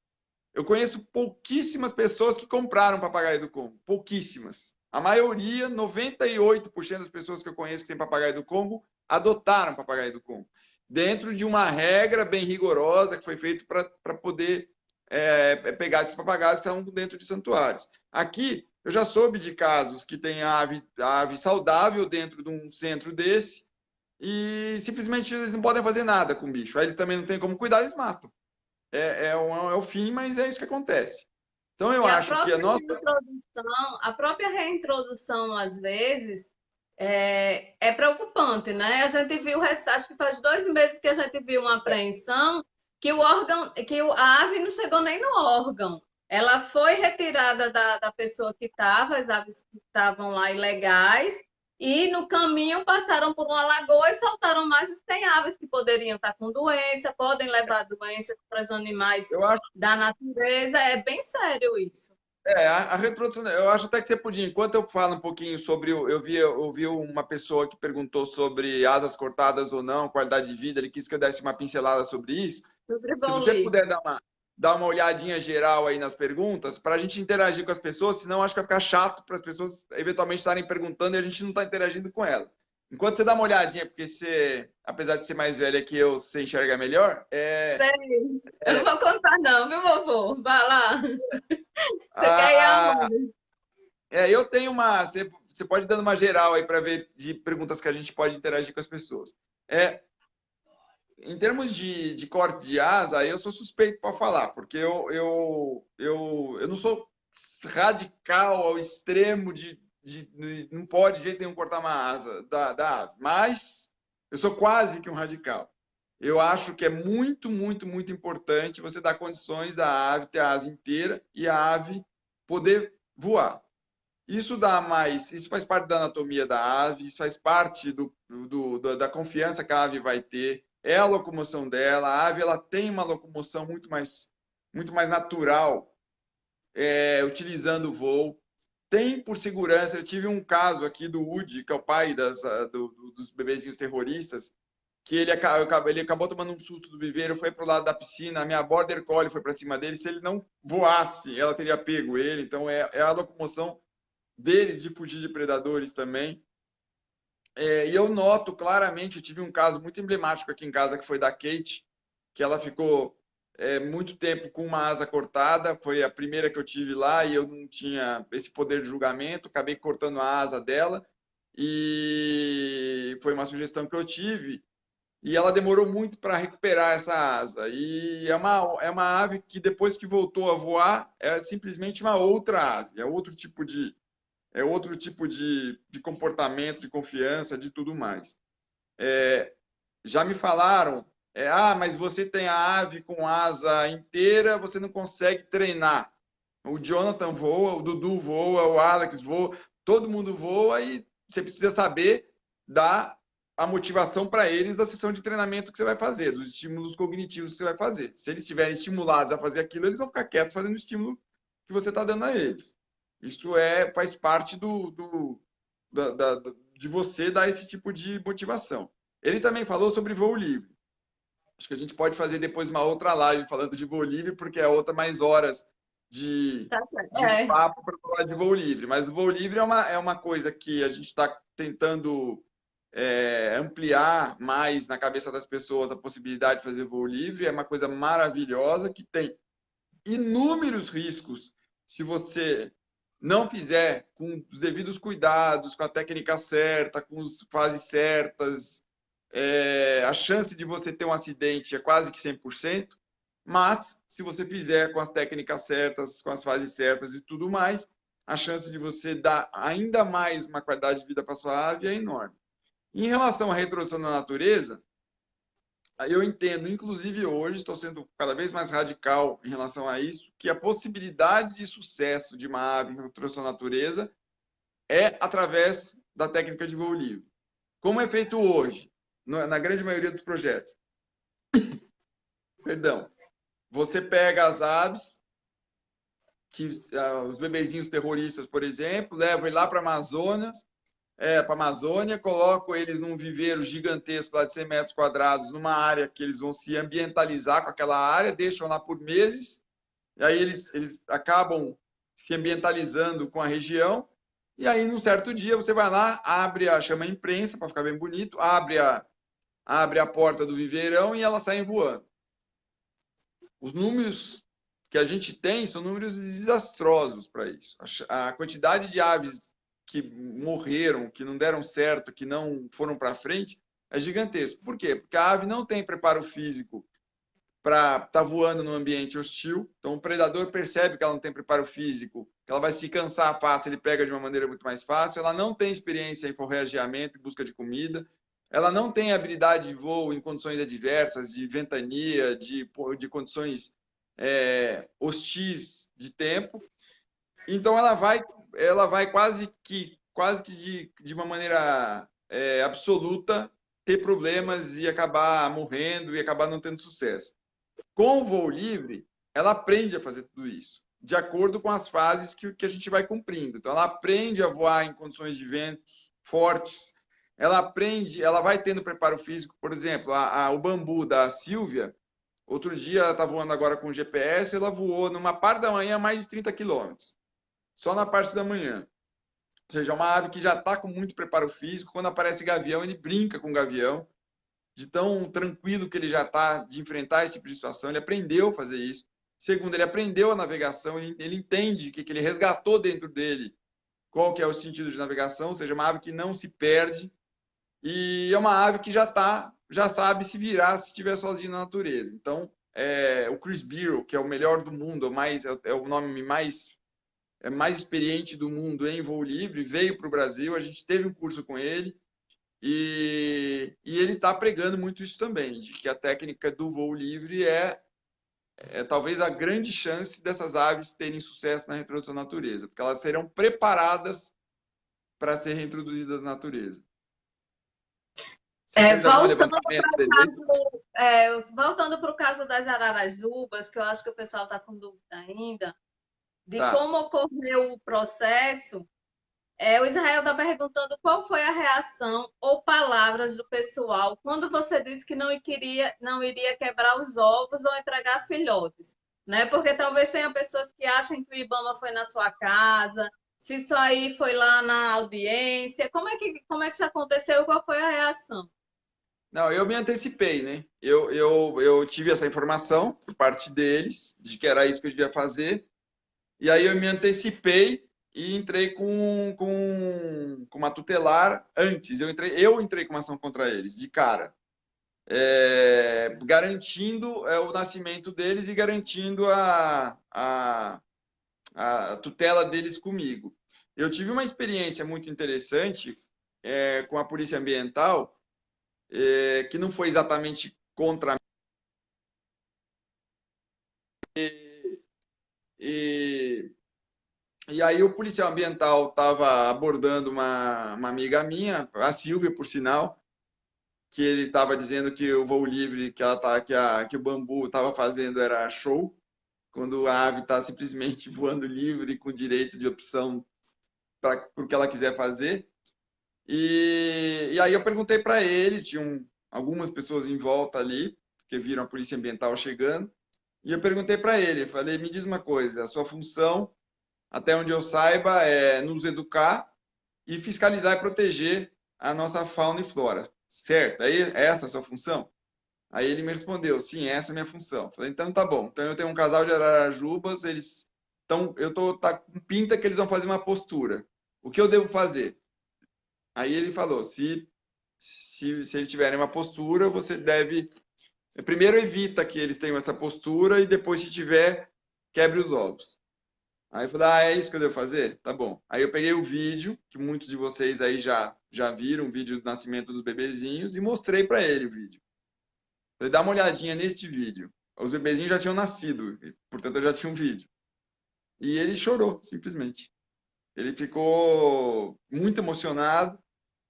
eu conheço pouquíssimas pessoas que compraram papagaio do Congo, pouquíssimas. A maioria, 98% das pessoas que eu conheço que têm papagaio do Congo, adotaram papagaio do Congo. Dentro de uma regra bem rigorosa que foi feita para poder pegar esses papagaios que estavam dentro de santuários. Aqui, eu já soube de casos que tem a ave saudável dentro de um centro desse e simplesmente eles não podem fazer nada com o bicho. Aí eles também não têm como cuidar, eles matam. É o fim, mas é isso que acontece. Então, eu E acho que a nossa. a própria reintrodução, às vezes, é preocupante, né? A gente viu, acho que faz 2 meses que a gente viu uma apreensão que o órgão, a ave não chegou nem no órgão. Ela foi retirada da pessoa que estava, as aves que estavam lá ilegais, e no caminho passaram por uma lagoa e soltaram mais de 100 aves que poderiam estar com doença, podem levar doença para os animais Eu acho, da natureza. É bem sério isso. a reprodução, eu acho até que você podia, enquanto eu falo um pouquinho sobre. Eu vi uma pessoa que perguntou sobre asas cortadas ou não, qualidade de vida, ele quis que eu desse uma pincelada sobre isso. Sobre Se você bolir. puder dar uma olhadinha geral aí nas perguntas, para a gente interagir com as pessoas, senão acho que vai ficar chato para as pessoas eventualmente estarem perguntando e a gente não está interagindo com elas. Enquanto você dá uma olhadinha, porque você, apesar de ser mais velha que eu, você enxerga melhor, Sério. Eu não vou contar, não, viu, vovô? Vai lá. Você quer ir a, aonde? eu tenho uma. Você pode ir dando uma geral aí para ver de perguntas que a gente pode interagir com as pessoas. Em termos de corte de asa, eu sou suspeito para falar, porque eu não sou radical ao extremo de não pode de jeito nenhum cortar uma asa da ave, mas eu sou quase que um radical. Eu acho que é muito, muito, muito importante você dar condições da ave ter a asa inteira e a ave poder voar. Isso faz parte da anatomia da ave, isso faz parte da confiança que a ave vai ter, é a locomoção dela. A ave ela tem uma locomoção muito mais natural, utilizando o voo. Tem por segurança, eu tive um caso aqui do Woody, que é o pai dos bebezinhos terroristas, que ele acabou tomando um susto do viveiro, foi para o lado da piscina, a minha border collie foi para cima dele, se ele não voasse, ela teria pego ele. Então, é a locomoção deles de fugir de predadores também. E eu noto claramente, eu tive um caso muito emblemático aqui em casa, que foi da Kate, que ela ficou muito tempo com uma asa cortada, foi a primeira que eu tive lá e eu não tinha esse poder de julgamento, acabei cortando a asa dela e foi uma sugestão que eu tive e ela demorou muito para recuperar essa asa. E é uma ave que depois que voltou a voar, é simplesmente uma outra ave, é outro tipo de comportamento, de confiança, de tudo mais. Já me falaram, mas você tem a ave com asa inteira, você não consegue treinar. O Jonathan voa, o Dudu voa, o Alex voa, todo mundo voa e você precisa saber dar a motivação para eles da sessão de treinamento que você vai fazer, dos estímulos cognitivos que você vai fazer. Se eles estiverem estimulados a fazer aquilo, eles vão ficar quietos fazendo o estímulo que você está dando a eles. Isso faz parte de você dar esse tipo de motivação. Ele também falou sobre voo livre. Acho que a gente pode fazer depois uma outra live falando de voo livre, porque é outra mais horas de, Tá certo. de papo para falar de voo livre. Mas o voo livre é uma coisa que a gente está tentando ampliar mais na cabeça das pessoas a possibilidade de fazer voo livre. É uma coisa maravilhosa que tem inúmeros riscos se você não fizer com os devidos cuidados, com a técnica certa, com as fases certas. A chance de você ter um acidente é quase que 100%, mas se você fizer com as técnicas certas, com as fases certas e tudo mais, a chance de você dar ainda mais uma qualidade de vida para sua ave é enorme. Em relação à reintrodução na natureza, eu entendo, inclusive hoje, estou sendo cada vez mais radical em relação a isso, que a possibilidade de sucesso de uma ave em reintrodução na natureza é através da técnica de voo livre. Como é feito hoje, na grande maioria dos projetos? Perdão. Você pega as aves, os bebezinhos terroristas, por exemplo, leva ele lá para a Amazônia, coloco eles num viveiro gigantesco lá de 100 metros quadrados, numa área que eles vão se ambientalizar com aquela área, deixam lá por meses, e aí eles acabam se ambientalizando com a região, e aí, num certo dia, você vai lá, chama a imprensa, para ficar bem bonito, abre a porta do viveirão e elas saem voando. Os números que a gente tem são números desastrosos para isso. A quantidade de aves que morreram, que não deram certo, que não foram para frente, é gigantesco. Por quê? Porque a ave não tem preparo físico para estar voando num ambiente hostil. Então, o predador percebe que ela não tem preparo físico, que ela vai se cansar fácil, ele pega de uma maneira muito mais fácil. Ela não tem experiência em forrageamento, em busca de comida. Ela não tem habilidade de voo em condições adversas, de ventania, de condições hostis de tempo. Então, ela vai quase que de uma maneira absoluta ter problemas e acabar morrendo e acabar não tendo sucesso. Com o voo livre, ela aprende a fazer tudo isso, de acordo com as fases que a gente vai cumprindo. Então, ela aprende a voar em condições de ventos fortes, ela vai tendo preparo físico. Por exemplo, o bambu da Silvia, outro dia ela está voando agora com GPS, ela voou numa parte da manhã mais de 30 quilômetros, só na parte da manhã. Ou seja, é uma ave que já está com muito preparo físico. Quando aparece gavião, ele brinca com o gavião, de tão tranquilo que ele já está de enfrentar esse tipo de situação. Ele aprendeu a fazer isso. Segundo, ele aprendeu a navegação, ele entende que ele resgatou dentro dele qual que é o sentido de navegação, ou seja, uma ave que não se perde, e é uma ave que já sabe se virar se estiver sozinho na natureza. Então, o Chris Beardall, que é o melhor do mundo, é o nome mais experiente do mundo em voo livre, veio para o Brasil, a gente teve um curso com ele, e ele está pregando muito isso também, de que a técnica do voo livre é talvez a grande chance dessas aves terem sucesso na reintrodução à natureza, porque elas serão preparadas para ser reintroduzidas na natureza. Voltando para o caso das ararajubas, que eu acho que o pessoal está com dúvida ainda, de como ocorreu o processo, o Israel está perguntando qual foi a reação ou palavras do pessoal quando você disse que não iria quebrar os ovos ou entregar filhotes, né? Porque talvez tenha pessoas que achem que o Ibama foi na sua casa, se isso aí foi lá na audiência. Como é que isso aconteceu e qual foi a reação? Não, eu me antecipei, né? Eu tive essa informação por parte deles, de que era isso que eu devia fazer, e aí eu me antecipei e entrei com uma tutelar antes. Eu entrei com uma ação contra eles, de cara, garantindo o nascimento deles e garantindo a tutela deles comigo. Eu tive uma experiência muito interessante com a Polícia Ambiental, que não foi exatamente contra mim. E aí o policial ambiental estava abordando uma amiga minha, a Silvia, por sinal, que ele estava dizendo que o voo livre que o bambu estava fazendo era show, quando a ave está simplesmente voando livre com direito de opção para o que ela quiser fazer. E aí eu perguntei para ele, tinha algumas pessoas em volta ali, porque viram a polícia ambiental chegando. E eu perguntei para ele, falei, me diz uma coisa, a sua função, até onde eu saiba, é nos educar e fiscalizar e proteger a nossa fauna e flora, certo? Aí, essa é a sua função? Aí ele me respondeu, sim, essa é a minha função. Falei, então tá bom. Então eu tenho um casal de ararajubas, eles estão, tá com pinta que eles vão fazer uma postura. O que eu devo fazer? Aí ele falou, se eles tiverem uma postura, você deve primeiro evita que eles tenham essa postura e depois, se tiver, quebre os ovos. Aí eu falei, ah, é isso que eu devo fazer? Tá bom. Aí eu peguei o vídeo, que muitos de vocês aí já viram, o vídeo do nascimento dos bebezinhos, e mostrei para ele o vídeo. Falei, dá uma olhadinha neste vídeo. Os bebezinhos já tinham nascido, portanto eu já tinha um vídeo. E ele chorou, simplesmente. Ele ficou muito emocionado.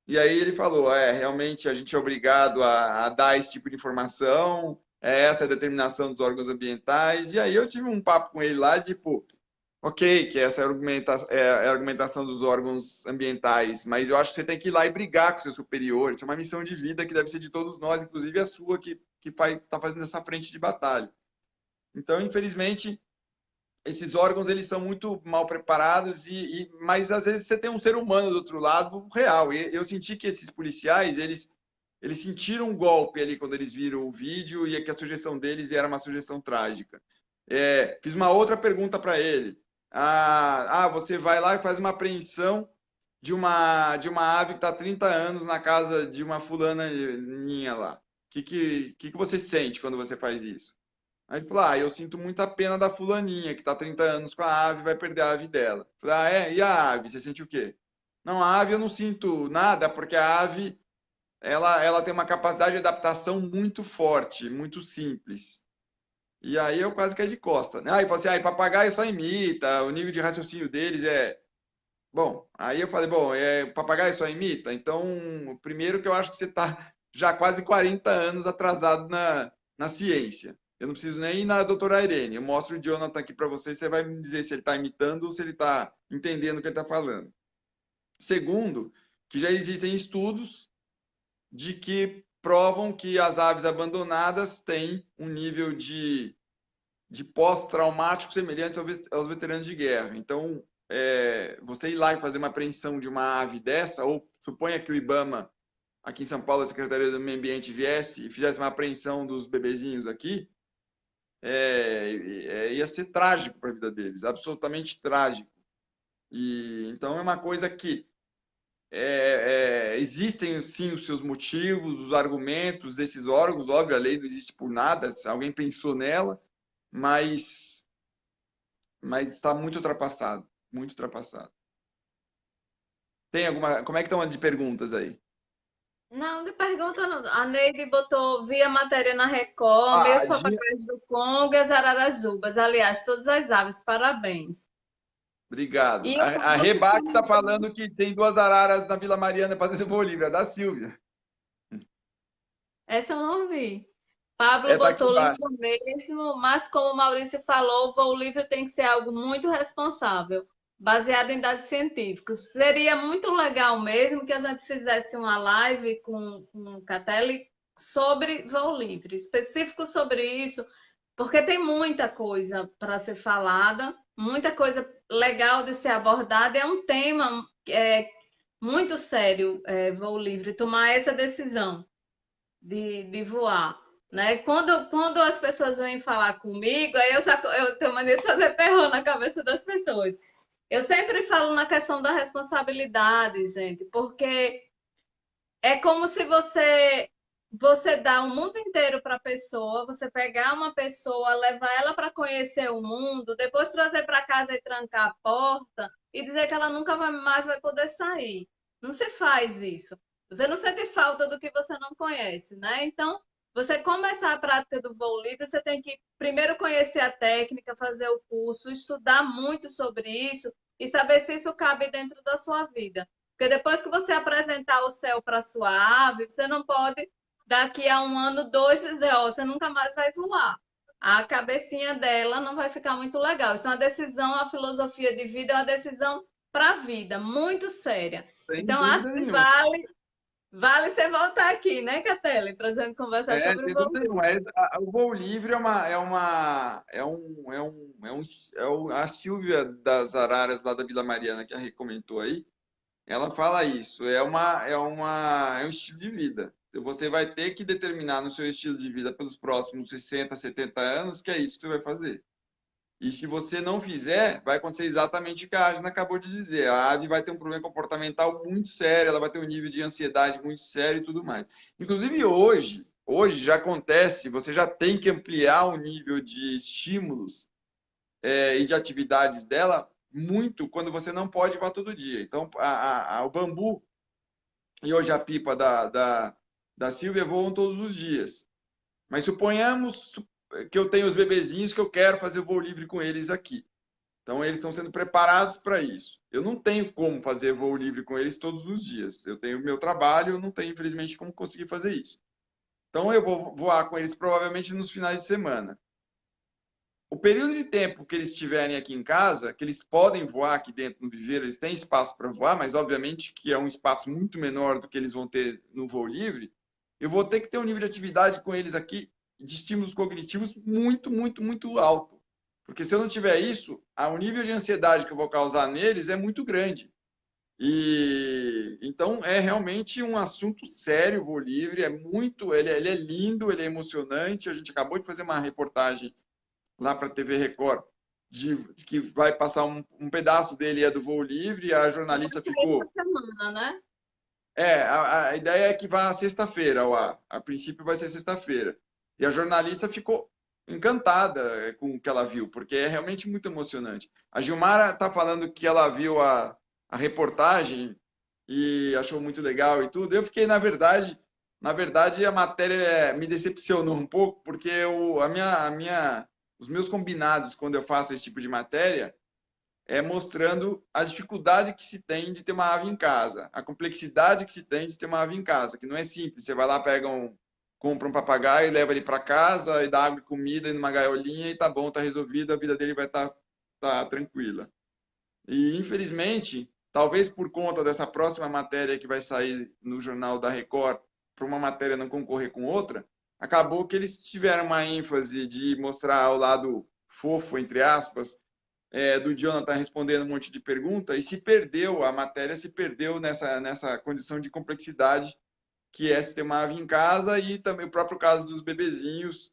E aí ele falou, realmente a gente é obrigado a dar esse tipo de informação, essa é a determinação dos órgãos ambientais. E aí eu tive um papo com ele lá, tipo, ok, que essa é a argumentação dos órgãos ambientais, mas eu acho que você tem que ir lá e brigar com o seu superior. Isso é uma missão de vida que deve ser de todos nós, inclusive a sua, que está fazendo essa frente de batalha. Então, infelizmente, esses órgãos eles são muito mal preparados mas às vezes você tem um ser humano do outro lado real. E eu senti que esses policiais eles sentiram um golpe ali quando eles viram o vídeo e que a sugestão deles era uma sugestão trágica. Fiz uma outra pergunta para ele. Você vai lá e faz uma apreensão de uma ave que está há 30 anos na casa de uma fulaninha lá. O que você sente quando você faz isso? Aí ele falou, eu sinto muita pena da fulaninha, que está há 30 anos com a ave, vai perder a ave dela. Eu falei, E a ave, você sente o quê? Não, a ave eu não sinto nada, porque a ave, ela tem uma capacidade de adaptação muito forte, muito simples. E aí eu quase caí de costa, né? Aí ele falou assim, papagaio só imita, o nível de raciocínio deles é... Bom, aí eu falei, papagaio só imita? Então, primeiro que eu acho que você está já quase 40 anos atrasado na ciência. Eu não preciso nem ir na doutora Irene. Eu mostro o Jonathan aqui para você, você vai me dizer se ele está imitando ou se ele está entendendo o que ele está falando. Segundo, que já existem estudos de que provam que as aves abandonadas têm um nível de pós-traumático semelhante aos veteranos de guerra. Então, você ir lá e fazer uma apreensão de uma ave dessa, ou suponha que o IBAMA, aqui em São Paulo, a Secretaria do Meio Ambiente, viesse e fizesse uma apreensão dos bebezinhos aqui, ia ser trágico para a vida deles, absolutamente trágico. Então é uma coisa que existem sim os seus motivos, os argumentos desses órgãos, óbvio, a lei não existe por nada, alguém pensou nela, mas está muito ultrapassado, muito ultrapassado. Tem alguma, como é que estão de perguntas aí? Não, de pergunta não. A Neide botou, via matéria na Record, meus A Gia, papagaios do Congo e as ararajubas. Aliás, todas as aves, parabéns. obrigado. E o A Pablo Rebate está comentou, falando que tem 2 araras na Vila Mariana fazendo voo livre, é da Silvia. essa eu não vi. Pablo Tá aqui botou embaixo. lindo mesmo, mas como o Maurício falou, o voo livre tem que ser algo muito responsável, baseado em dados científicos. Seria muito legal mesmo que a gente fizesse uma live com o Catelli sobre voo livre, específico sobre isso, porque tem muita coisa para ser falada, muita coisa legal de ser abordada. É um tema muito sério, voo livre, tomar essa decisão de voar. Né? Quando as pessoas vêm falar comigo, aí eu tenho mania de fazer terror na cabeça das pessoas. Eu sempre falo na questão da responsabilidade, gente, porque é como se você dá o mundo inteiro para a pessoa, você pegar uma pessoa, levar ela para conhecer o mundo, depois trazer para casa e trancar a porta e dizer que ela nunca mais vai poder sair. Não se faz isso. Você não sente falta do que você não conhece, né? Então, você começar a prática do voo livre, você tem que primeiro conhecer a técnica, fazer o curso, estudar muito sobre isso e saber se isso cabe dentro da sua vida. Porque depois que você apresentar o céu para sua ave, você não pode, daqui a um ano, dois, dizer, você nunca mais vai voar. A cabecinha dela não vai ficar muito legal. Isso é uma decisão, a filosofia de vida é uma decisão para a vida, muito séria. Sem Então, acho dúvida que nenhuma. vale Vale você voltar aqui, né, Catelli, para a gente conversar sobre o Sem dúvida voo. nenhuma. O voo livre a Silvia das Araras, lá da Vila Mariana, que a Rê comentou aí, ela fala isso. É um estilo de vida. Você vai ter que determinar no seu estilo de vida pelos próximos 60, 70 anos que é isso que você vai fazer. E se você não fizer, vai acontecer exatamente o que a Adna acabou de dizer. A ave vai ter um problema comportamental muito sério, ela vai ter um nível de ansiedade muito sério e tudo mais. Inclusive hoje já acontece, você já tem que ampliar o nível de estímulos e de atividades dela muito quando você não pode voar todo dia. Então, o bambu e hoje a pipa da Silvia voam todos os dias. Mas suponhamos que eu tenho os bebezinhos que eu quero fazer voo livre com eles aqui. Então, eles estão sendo preparados para isso. Eu não tenho como fazer voo livre com eles todos os dias. Eu tenho o meu trabalho, eu não tenho, infelizmente, como conseguir fazer isso. Então, eu vou voar com eles provavelmente nos finais de semana. O período de tempo que eles estiverem aqui em casa, que eles podem voar aqui dentro no viveiro, eles têm espaço para voar, mas obviamente que é um espaço muito menor do que eles vão ter no voo livre. Eu vou ter que ter um nível de atividade com eles aqui, de estímulos cognitivos muito, muito, muito alto. Porque se eu não tiver isso, o nível de ansiedade que eu vou causar neles é muito grande. E então é realmente um assunto sério o voo livre, ele é lindo, ele é emocionante. A gente acabou de fazer uma reportagem lá para a TV Record de que vai passar um pedaço dele é do voo livre, a jornalista Essa ficou. semana, né? A ideia é que vá sexta-feira ao ar. A princípio vai ser sexta-feira. E a jornalista ficou encantada com o que ela viu, porque é realmente muito emocionante. A Gilmara está falando que ela viu a reportagem e achou muito legal e tudo. Eu fiquei, na verdade, a matéria me decepcionou um pouco, porque os meus combinados quando eu faço esse tipo de matéria mostrando a dificuldade que se tem de ter uma ave em casa, a complexidade que se tem de ter uma ave em casa, que não é simples. Você vai lá, compra um papagaio, leva ele para casa e dá água e comida numa gaiolinha e tá bom, tá resolvido, a vida dele vai tá tranquila. E infelizmente, talvez por conta dessa próxima matéria que vai sair no jornal da Record, para uma matéria não concorrer com outra, acabou que eles tiveram uma ênfase de mostrar o lado fofo, entre aspas, do Jonathan respondendo um monte de pergunta e a matéria se perdeu nessa condição de complexidade que é se ter uma ave em casa e também o próprio caso dos bebezinhos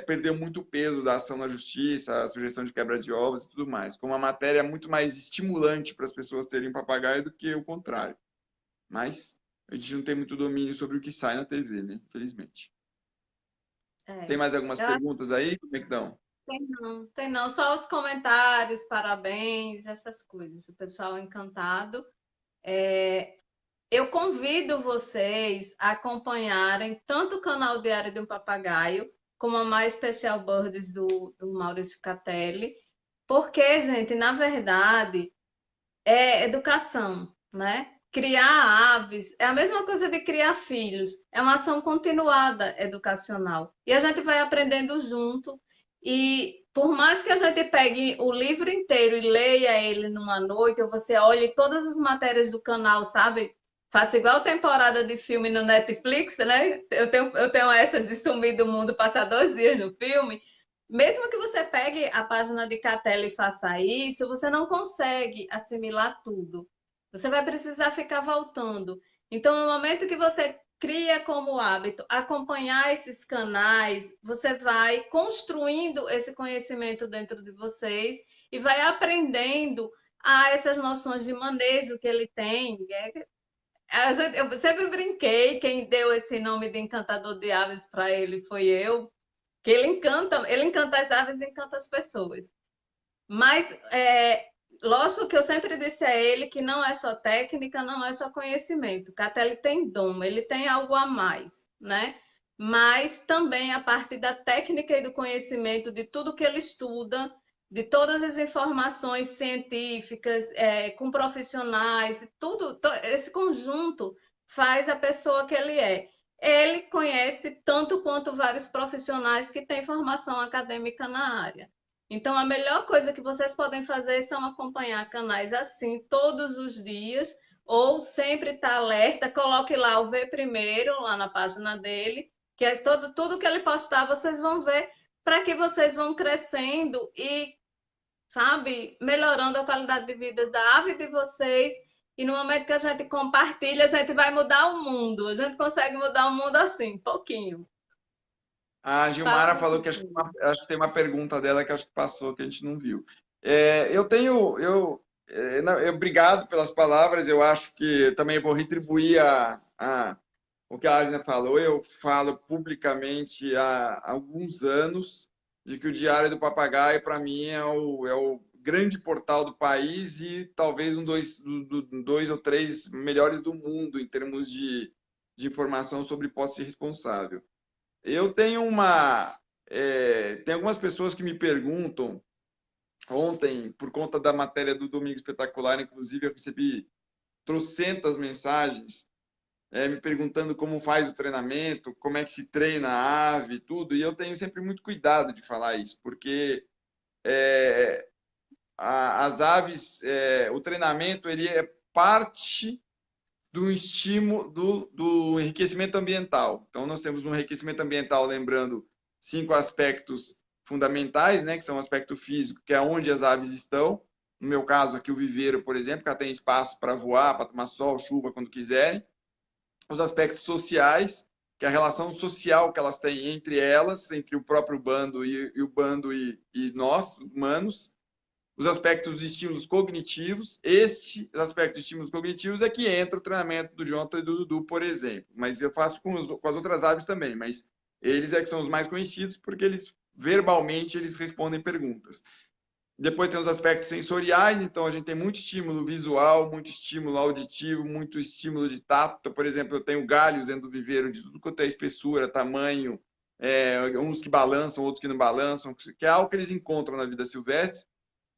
perdeu muito peso da ação na justiça, a sugestão de quebra de ovos e tudo mais. Com uma matéria muito mais estimulante para as pessoas terem um papagaio do que o contrário. Mas a gente não tem muito domínio sobre o que sai na TV, né? Infelizmente. Tem É. mais algumas Eu acho perguntas aí? Como é que estão? que tem não. Só os comentários, parabéns, essas coisas. O pessoal encantado. É, eu convido vocês a acompanharem tanto o canal Diário de um Papagaio, como a Mais Special Birds do Maurício Catelli, porque, gente, na verdade, é educação, né? Criar aves é a mesma coisa de criar filhos, é uma ação continuada educacional. E a gente vai aprendendo junto, e por mais que a gente pegue o livro inteiro e leia ele numa noite, ou você olhe todas as matérias do canal, sabe? Faça igual temporada de filme no Netflix, né? Eu tenho essas de sumir do mundo, passar 2 dias no filme. Mesmo que você pegue a página de Catela e faça isso, você não consegue assimilar tudo. Você vai precisar ficar voltando. Então, no momento que você cria como hábito acompanhar esses canais, você vai construindo esse conhecimento dentro de vocês e vai aprendendo essas noções de manejo que ele tem. Eu sempre brinquei, quem deu esse nome de encantador de aves para ele foi eu, que ele encanta as aves e encanta as pessoas. Mas, lógico que eu sempre disse a ele que não é só técnica, não é só conhecimento. Catelli tem dom, ele tem algo a mais, né? Mas também a parte da técnica e do conhecimento de tudo que ele estuda, de todas as informações científicas, com profissionais, tudo, esse conjunto faz a pessoa que ele é. Ele conhece tanto quanto vários profissionais que têm formação acadêmica na área. Então, a melhor coisa que vocês podem fazer são acompanhar canais assim todos os dias, ou sempre está alerta, coloque lá o Ver Primeiro, lá na página dele, que é tudo que ele postar, vocês vão ver, para que vocês vão crescendo e, sabe, melhorando a qualidade de vida da ave de vocês. E no momento que a gente compartilha, a gente vai mudar o mundo. A gente consegue mudar o mundo assim, pouquinho. A Fala Gilmara um falou que pouquinho. acho que tem uma pergunta dela que acho que passou, que a gente não viu. Eu tenho, obrigado pelas palavras. Eu acho que também vou retribuir o que a Agnes falou. Eu falo publicamente há alguns anos de que o Diário do Papagaio, para mim, é o grande portal do país e talvez dois ou três melhores do mundo em termos de informação sobre posse responsável. Eu tenho tem algumas pessoas que me perguntam, ontem, por conta da matéria do Domingo Espetacular, inclusive eu recebi trocentas mensagens, me perguntando como faz o treinamento, como é que se treina a ave, tudo, e eu tenho sempre muito cuidado de falar isso, porque é, as aves, o treinamento, ele é parte do estímulo do enriquecimento ambiental. Então, nós temos um enriquecimento ambiental, lembrando, 5 aspectos fundamentais, né, que são o aspecto físico, que é onde as aves estão. No meu caso, aqui o viveiro, por exemplo, que ela tem espaço para voar, para tomar sol, chuva, quando quiserem. Os aspectos sociais, que é a relação social que elas têm entre elas, entre o próprio bando e o bando e nós, humanos. Os aspectos de estímulos cognitivos. Este aspecto de estímulos cognitivos é que entra o treinamento do Jonathan e do Dudu, por exemplo. Mas eu faço com as outras aves também, mas eles é que são os mais conhecidos porque eles verbalmente eles respondem perguntas. Depois tem os aspectos sensoriais, então a gente tem muito estímulo visual, muito estímulo auditivo, muito estímulo de tato. Então, por exemplo, eu tenho galhos dentro do viveiro de tudo quanto é espessura, tamanho, uns que balançam, outros que não balançam, que é algo que eles encontram na vida silvestre.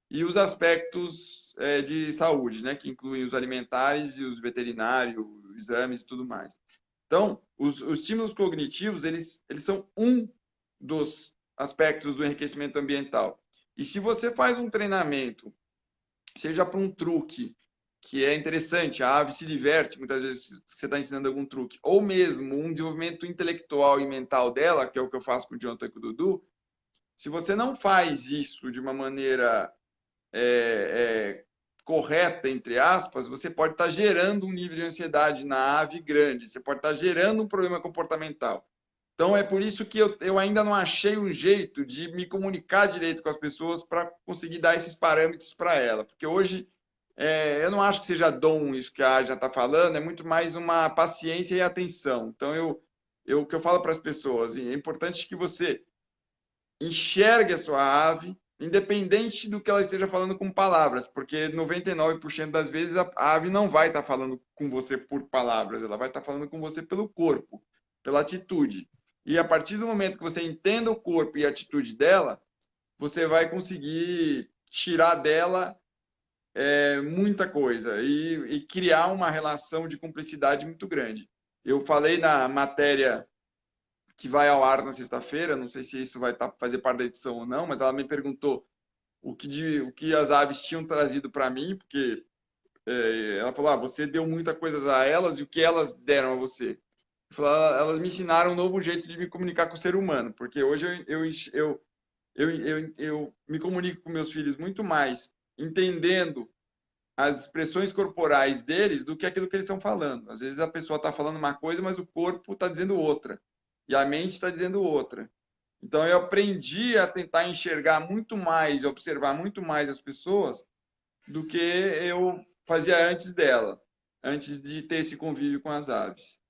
E os aspectos de saúde, né, que incluem os alimentares e os veterinários, exames e tudo mais. Então, os estímulos cognitivos, eles são um dos aspectos do enriquecimento ambiental. E se você faz um treinamento, seja para um truque, que é interessante, a ave se diverte, muitas vezes você está ensinando algum truque, ou mesmo um desenvolvimento intelectual e mental dela, que é o que eu faço com o Jonathan e com o Dudu, se você não faz isso de uma maneira correta, entre aspas, você pode estar gerando um nível de ansiedade na ave grande, você pode estar gerando um problema comportamental. Então, é por isso que eu ainda não achei um jeito de me comunicar direito com as pessoas para conseguir dar esses parâmetros para ela. Porque hoje, eu não acho que seja dom isso que a já está falando, é muito mais uma paciência e atenção. Então, o que eu falo para as pessoas, é importante que você enxergue a sua ave, independente do que ela esteja falando com palavras, porque 99% das vezes a ave não vai estar falando com você por palavras, ela vai estar falando com você pelo corpo, pela atitude. E a partir do momento que você entenda o corpo e a atitude dela, você vai conseguir tirar dela muita coisa e criar uma relação de cumplicidade muito grande. Eu falei na matéria que vai ao ar na sexta-feira, não sei se isso vai fazer parte da edição ou não, mas ela me perguntou o que as aves tinham trazido para mim, porque ela falou, você deu muita coisa a elas e o que elas deram a você? Falei, elas me ensinaram um novo jeito de me comunicar com o ser humano, porque hoje eu me comunico com meus filhos muito mais entendendo as expressões corporais deles do que aquilo que eles estão falando. Às vezes a pessoa está falando uma coisa, mas o corpo está dizendo outra. E a mente está dizendo outra. Então eu aprendi a tentar enxergar muito mais, observar muito mais as pessoas do que eu fazia antes dela, antes de ter esse convívio com as aves.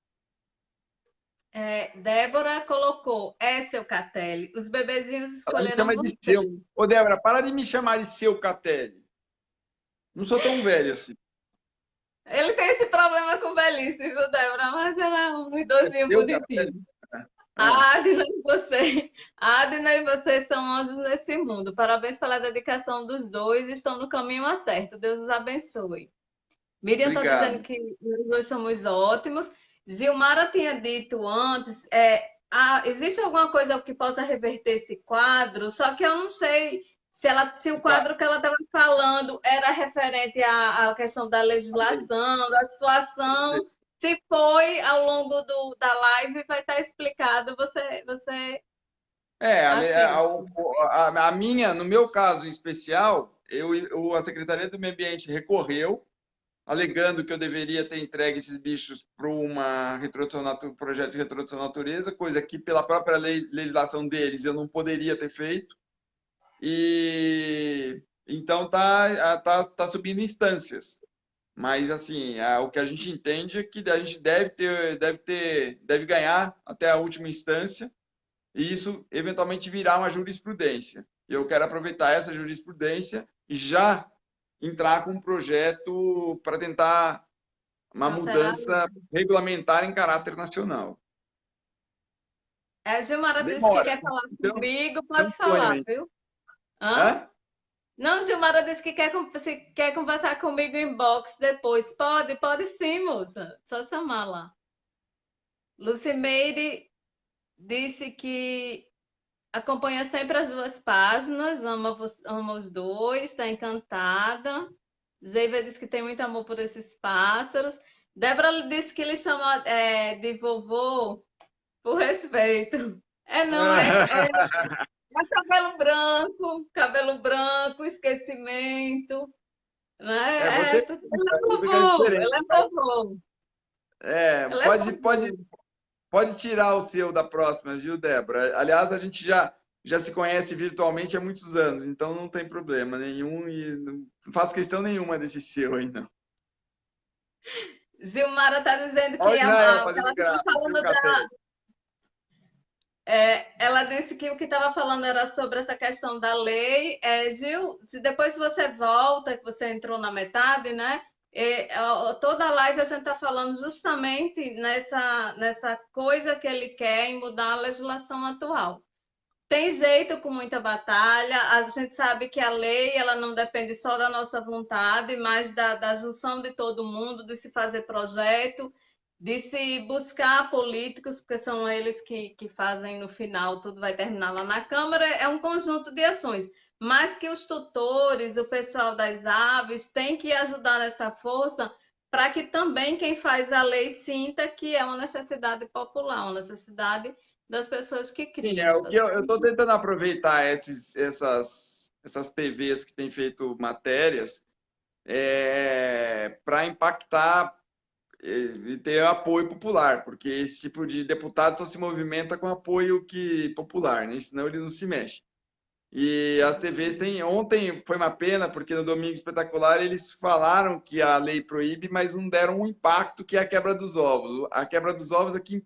Débora colocou, seu Catelli, os bebezinhos Ela me escolheram chama de seu. você. Ô, Débora, para de me chamar de seu Catelli. Não sou tão velho assim. Ele tem esse problema com velhice, viu, Débora? Mas ela é um É idosinho seu Catelli. bonitinho. Ah, A Adna e você são anjos nesse mundo. Parabéns pela dedicação dos dois, estão no caminho certo. Deus os abençoe. Miriam está dizendo obrigado. que nós dois somos ótimos. Gilmara tinha dito antes, existe alguma coisa que possa reverter esse quadro? Só que eu não sei se o Tá. quadro que ela estava falando era referente à questão da legislação, da situação. Se foi ao longo da live, vai estar explicado. Você É, assim. a minha, no meu caso em especial, a Secretaria do Meio Ambiente recorreu, alegando que eu deveria ter entregue esses bichos para projeto de reintrodução à natureza, coisa que pela própria legislação deles eu não poderia ter feito. E então tá subindo instâncias. Mas assim, o que a gente entende é que a gente deve ganhar até a última instância e isso eventualmente virá uma jurisprudência. E eu quero aproveitar essa jurisprudência e já entrar com um projeto para tentar uma Alterar. mudança regulamentar em caráter nacional. A Gilmara disse que Demora. quer falar Então, comigo, é pode um sonho, falar, hein? viu? Hã? Hã? Não, Gilmara disse que se quer conversar comigo em box depois. Pode sim, moça. Só chamar lá. Lucimeire disse que acompanha sempre as duas páginas, ama os dois, está encantada. Geiva disse que tem muito amor por esses pássaros. Débora disse que ele chama de vovô por respeito. Não, é cabelo branco, esquecimento, né? Você fica diferente. Ela é vovô, É, ela é pode, vovô. pode tirar o seu da próxima, viu, Débora? Aliás, a gente já se conhece virtualmente há muitos anos, então não tem problema nenhum e não faço questão nenhuma desse seu ainda. Gilmara está dizendo que Olha o Israel o que ela fazendo estava graça, viu, falando Café? ela disse que o que estava falando era sobre essa questão da lei. Gil, se depois você volta, que você entrou na metade, né? Toda a live a gente está falando justamente nessa coisa que ele quer em mudar a legislação atual. Tem jeito com muita batalha, a gente sabe que a lei ela não depende só da nossa vontade, mas da junção de todo mundo, de se fazer projeto, de se buscar políticos, porque são eles que fazem no final, tudo vai terminar lá na Câmara, é um conjunto de ações. Mas que os tutores, o pessoal das aves, tem que ajudar nessa força para que também quem faz a lei sinta que é uma necessidade popular, uma necessidade das pessoas que Sim, criam. o que eu estou tentando aproveitar essas TVs que têm feito matérias para impactar e ter apoio popular, porque esse tipo de deputado só se movimenta com apoio popular, né? Senão ele não se mexe. E as TVs têm. Ontem foi uma pena, porque no Domingo Espetacular eles falaram que a lei proíbe, mas não deram um impacto que é a quebra dos ovos. A quebra dos ovos é que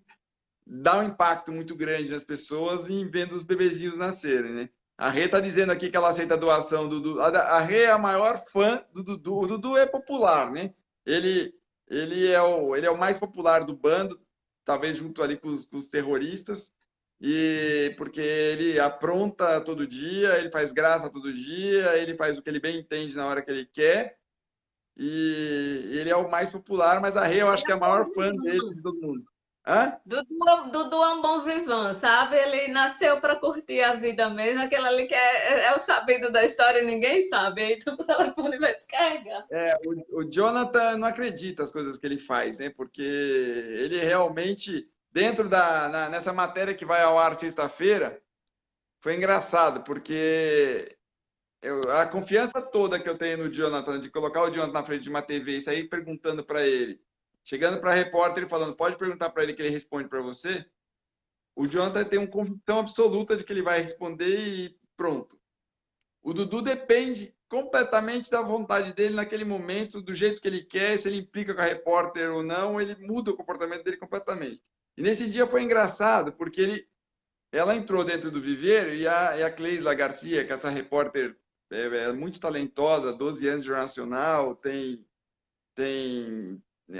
dá um impacto muito grande nas pessoas em vendo os bebezinhos nascerem, né? A Rê está dizendo aqui que ela aceita a doação do Dudu. A Rê é a maior fã do Dudu. O Dudu é popular, né? Ele, ele é o mais popular do bando, talvez junto ali com os terroristas, e porque ele apronta todo dia, ele faz graça todo dia, ele faz o que ele bem entende na hora que ele quer, e ele é o mais popular, mas a Rê eu acho que é a maior fã dele de todo mundo. Hã? Dudu é um bom vivan, sabe? Ele nasceu para curtir a vida mesmo. Aquele ali que é o sabido da história e ninguém sabe. Aí o telefone vai descarregar. O Jonathan não acredita as coisas que ele faz, né? Porque ele realmente, nessa matéria que vai ao ar sexta-feira, foi engraçado, porque a confiança toda que eu tenho no Jonathan, de colocar o Jonathan na frente de uma TV e sair perguntando para ele, chegando para a repórter e falando, pode perguntar para ele que ele responde para você, o Jonathan tem uma convicção absoluta de que ele vai responder e pronto. O Dudu depende completamente da vontade dele naquele momento, do jeito que ele quer, se ele implica com a repórter ou não, ele muda o comportamento dele completamente. E nesse dia foi engraçado, porque ela entrou dentro do viveiro e a Cleisla Garcia, que é essa repórter muito talentosa, 12 anos de Jornal Nacional,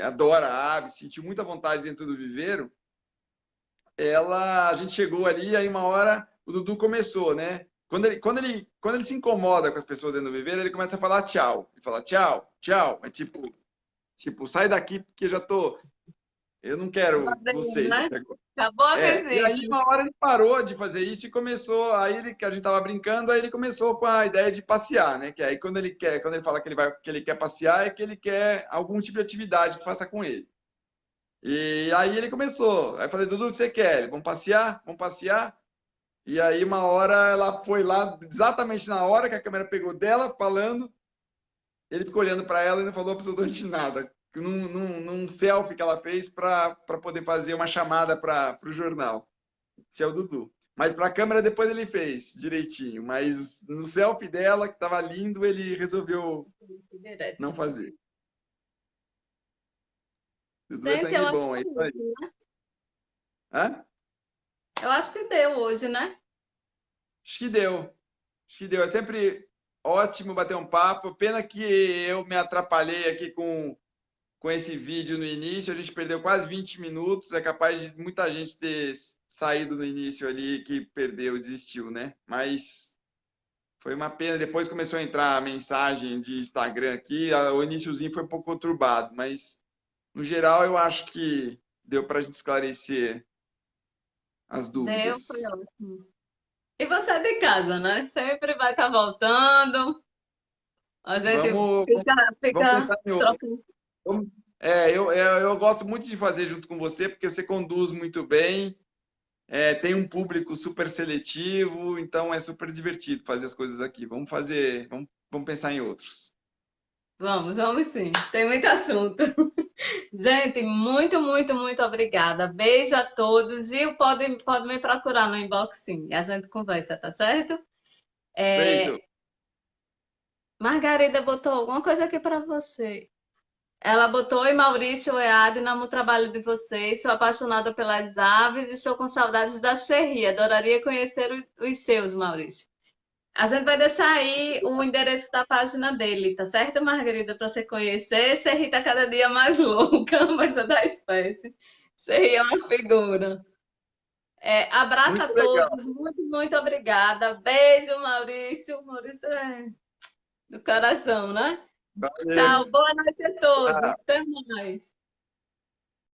adora a ave, sentiu muita vontade dentro do viveiro. A gente chegou ali, aí uma hora o Dudu começou, né? Quando ele se incomoda com as pessoas dentro do viveiro, ele começa a falar tchau. Ele fala tchau, tchau. É tipo, sai daqui porque eu já tô. Eu não quero Esvaziou, vocês né? aqui agora. Acabou a E aí visita. uma hora ele parou de fazer isso e começou, aí ele, que a gente tava brincando, aí ele começou com a ideia de passear, né? Que aí quando ele fala que ele quer passear, é que ele quer algum tipo de atividade que faça com ele. E aí ele começou. Aí eu falei, Dudu, o que você quer? Vamos passear? Vamos passear? E aí uma hora ela foi lá, exatamente na hora que a câmera pegou dela falando, ele ficou olhando para ela e não falou absolutamente nada. Num selfie que ela fez para poder fazer uma chamada para o jornal. Esse é o Dudu. Mas para a câmera depois ele fez direitinho. Mas no selfie dela, que estava lindo, ele resolveu não Direto. fazer. Dudu é Gente, eu sangue acho bom, que é isso é aí. isso, né? Hã? Eu acho que deu hoje, né? Acho que deu. Acho que deu. É sempre ótimo bater um papo. Pena que eu me atrapalhei aqui com esse vídeo no início. A gente perdeu quase 20 minutos. É capaz de muita gente ter saído no início ali que perdeu, desistiu, né? Mas foi uma pena. Depois começou a entrar a mensagem de Instagram aqui. O iniciozinho foi um pouco conturbado, mas no geral eu acho que deu para a gente esclarecer as Deu, foi dúvidas. ótimo. E você é de casa, né? Sempre vai estar voltando. A gente Vamos, vamos fica pensar em outro. trocando. Eu gosto muito de fazer junto com você, porque você conduz muito bem, tem um público super seletivo, então é super divertido fazer as coisas aqui. Vamos pensar em outros. Vamos sim. Tem muito assunto. Gente, muito, muito, muito obrigada. Beijo a todos. Gil, pode me procurar no inbox, sim. E a gente conversa, tá certo? Feito. Margarida botou alguma coisa aqui para você. Ela botou: Oi, Maurício, oi, Adna, amo o trabalho de vocês. Sou apaixonada pelas aves e estou com saudades da Cherry. Adoraria conhecer os seus, Maurício. A gente vai deixar aí o endereço da página dele, tá certo, Margarida? Para você conhecer. Cherry tá cada dia mais louca, mas é da espécie. Cherry é uma figura. Abraço a Muito legal. todos. Muito, muito obrigada. Beijo, Maurício. Maurício é do coração, né? Valeu. Tchau. Boa noite a todos. Até mais.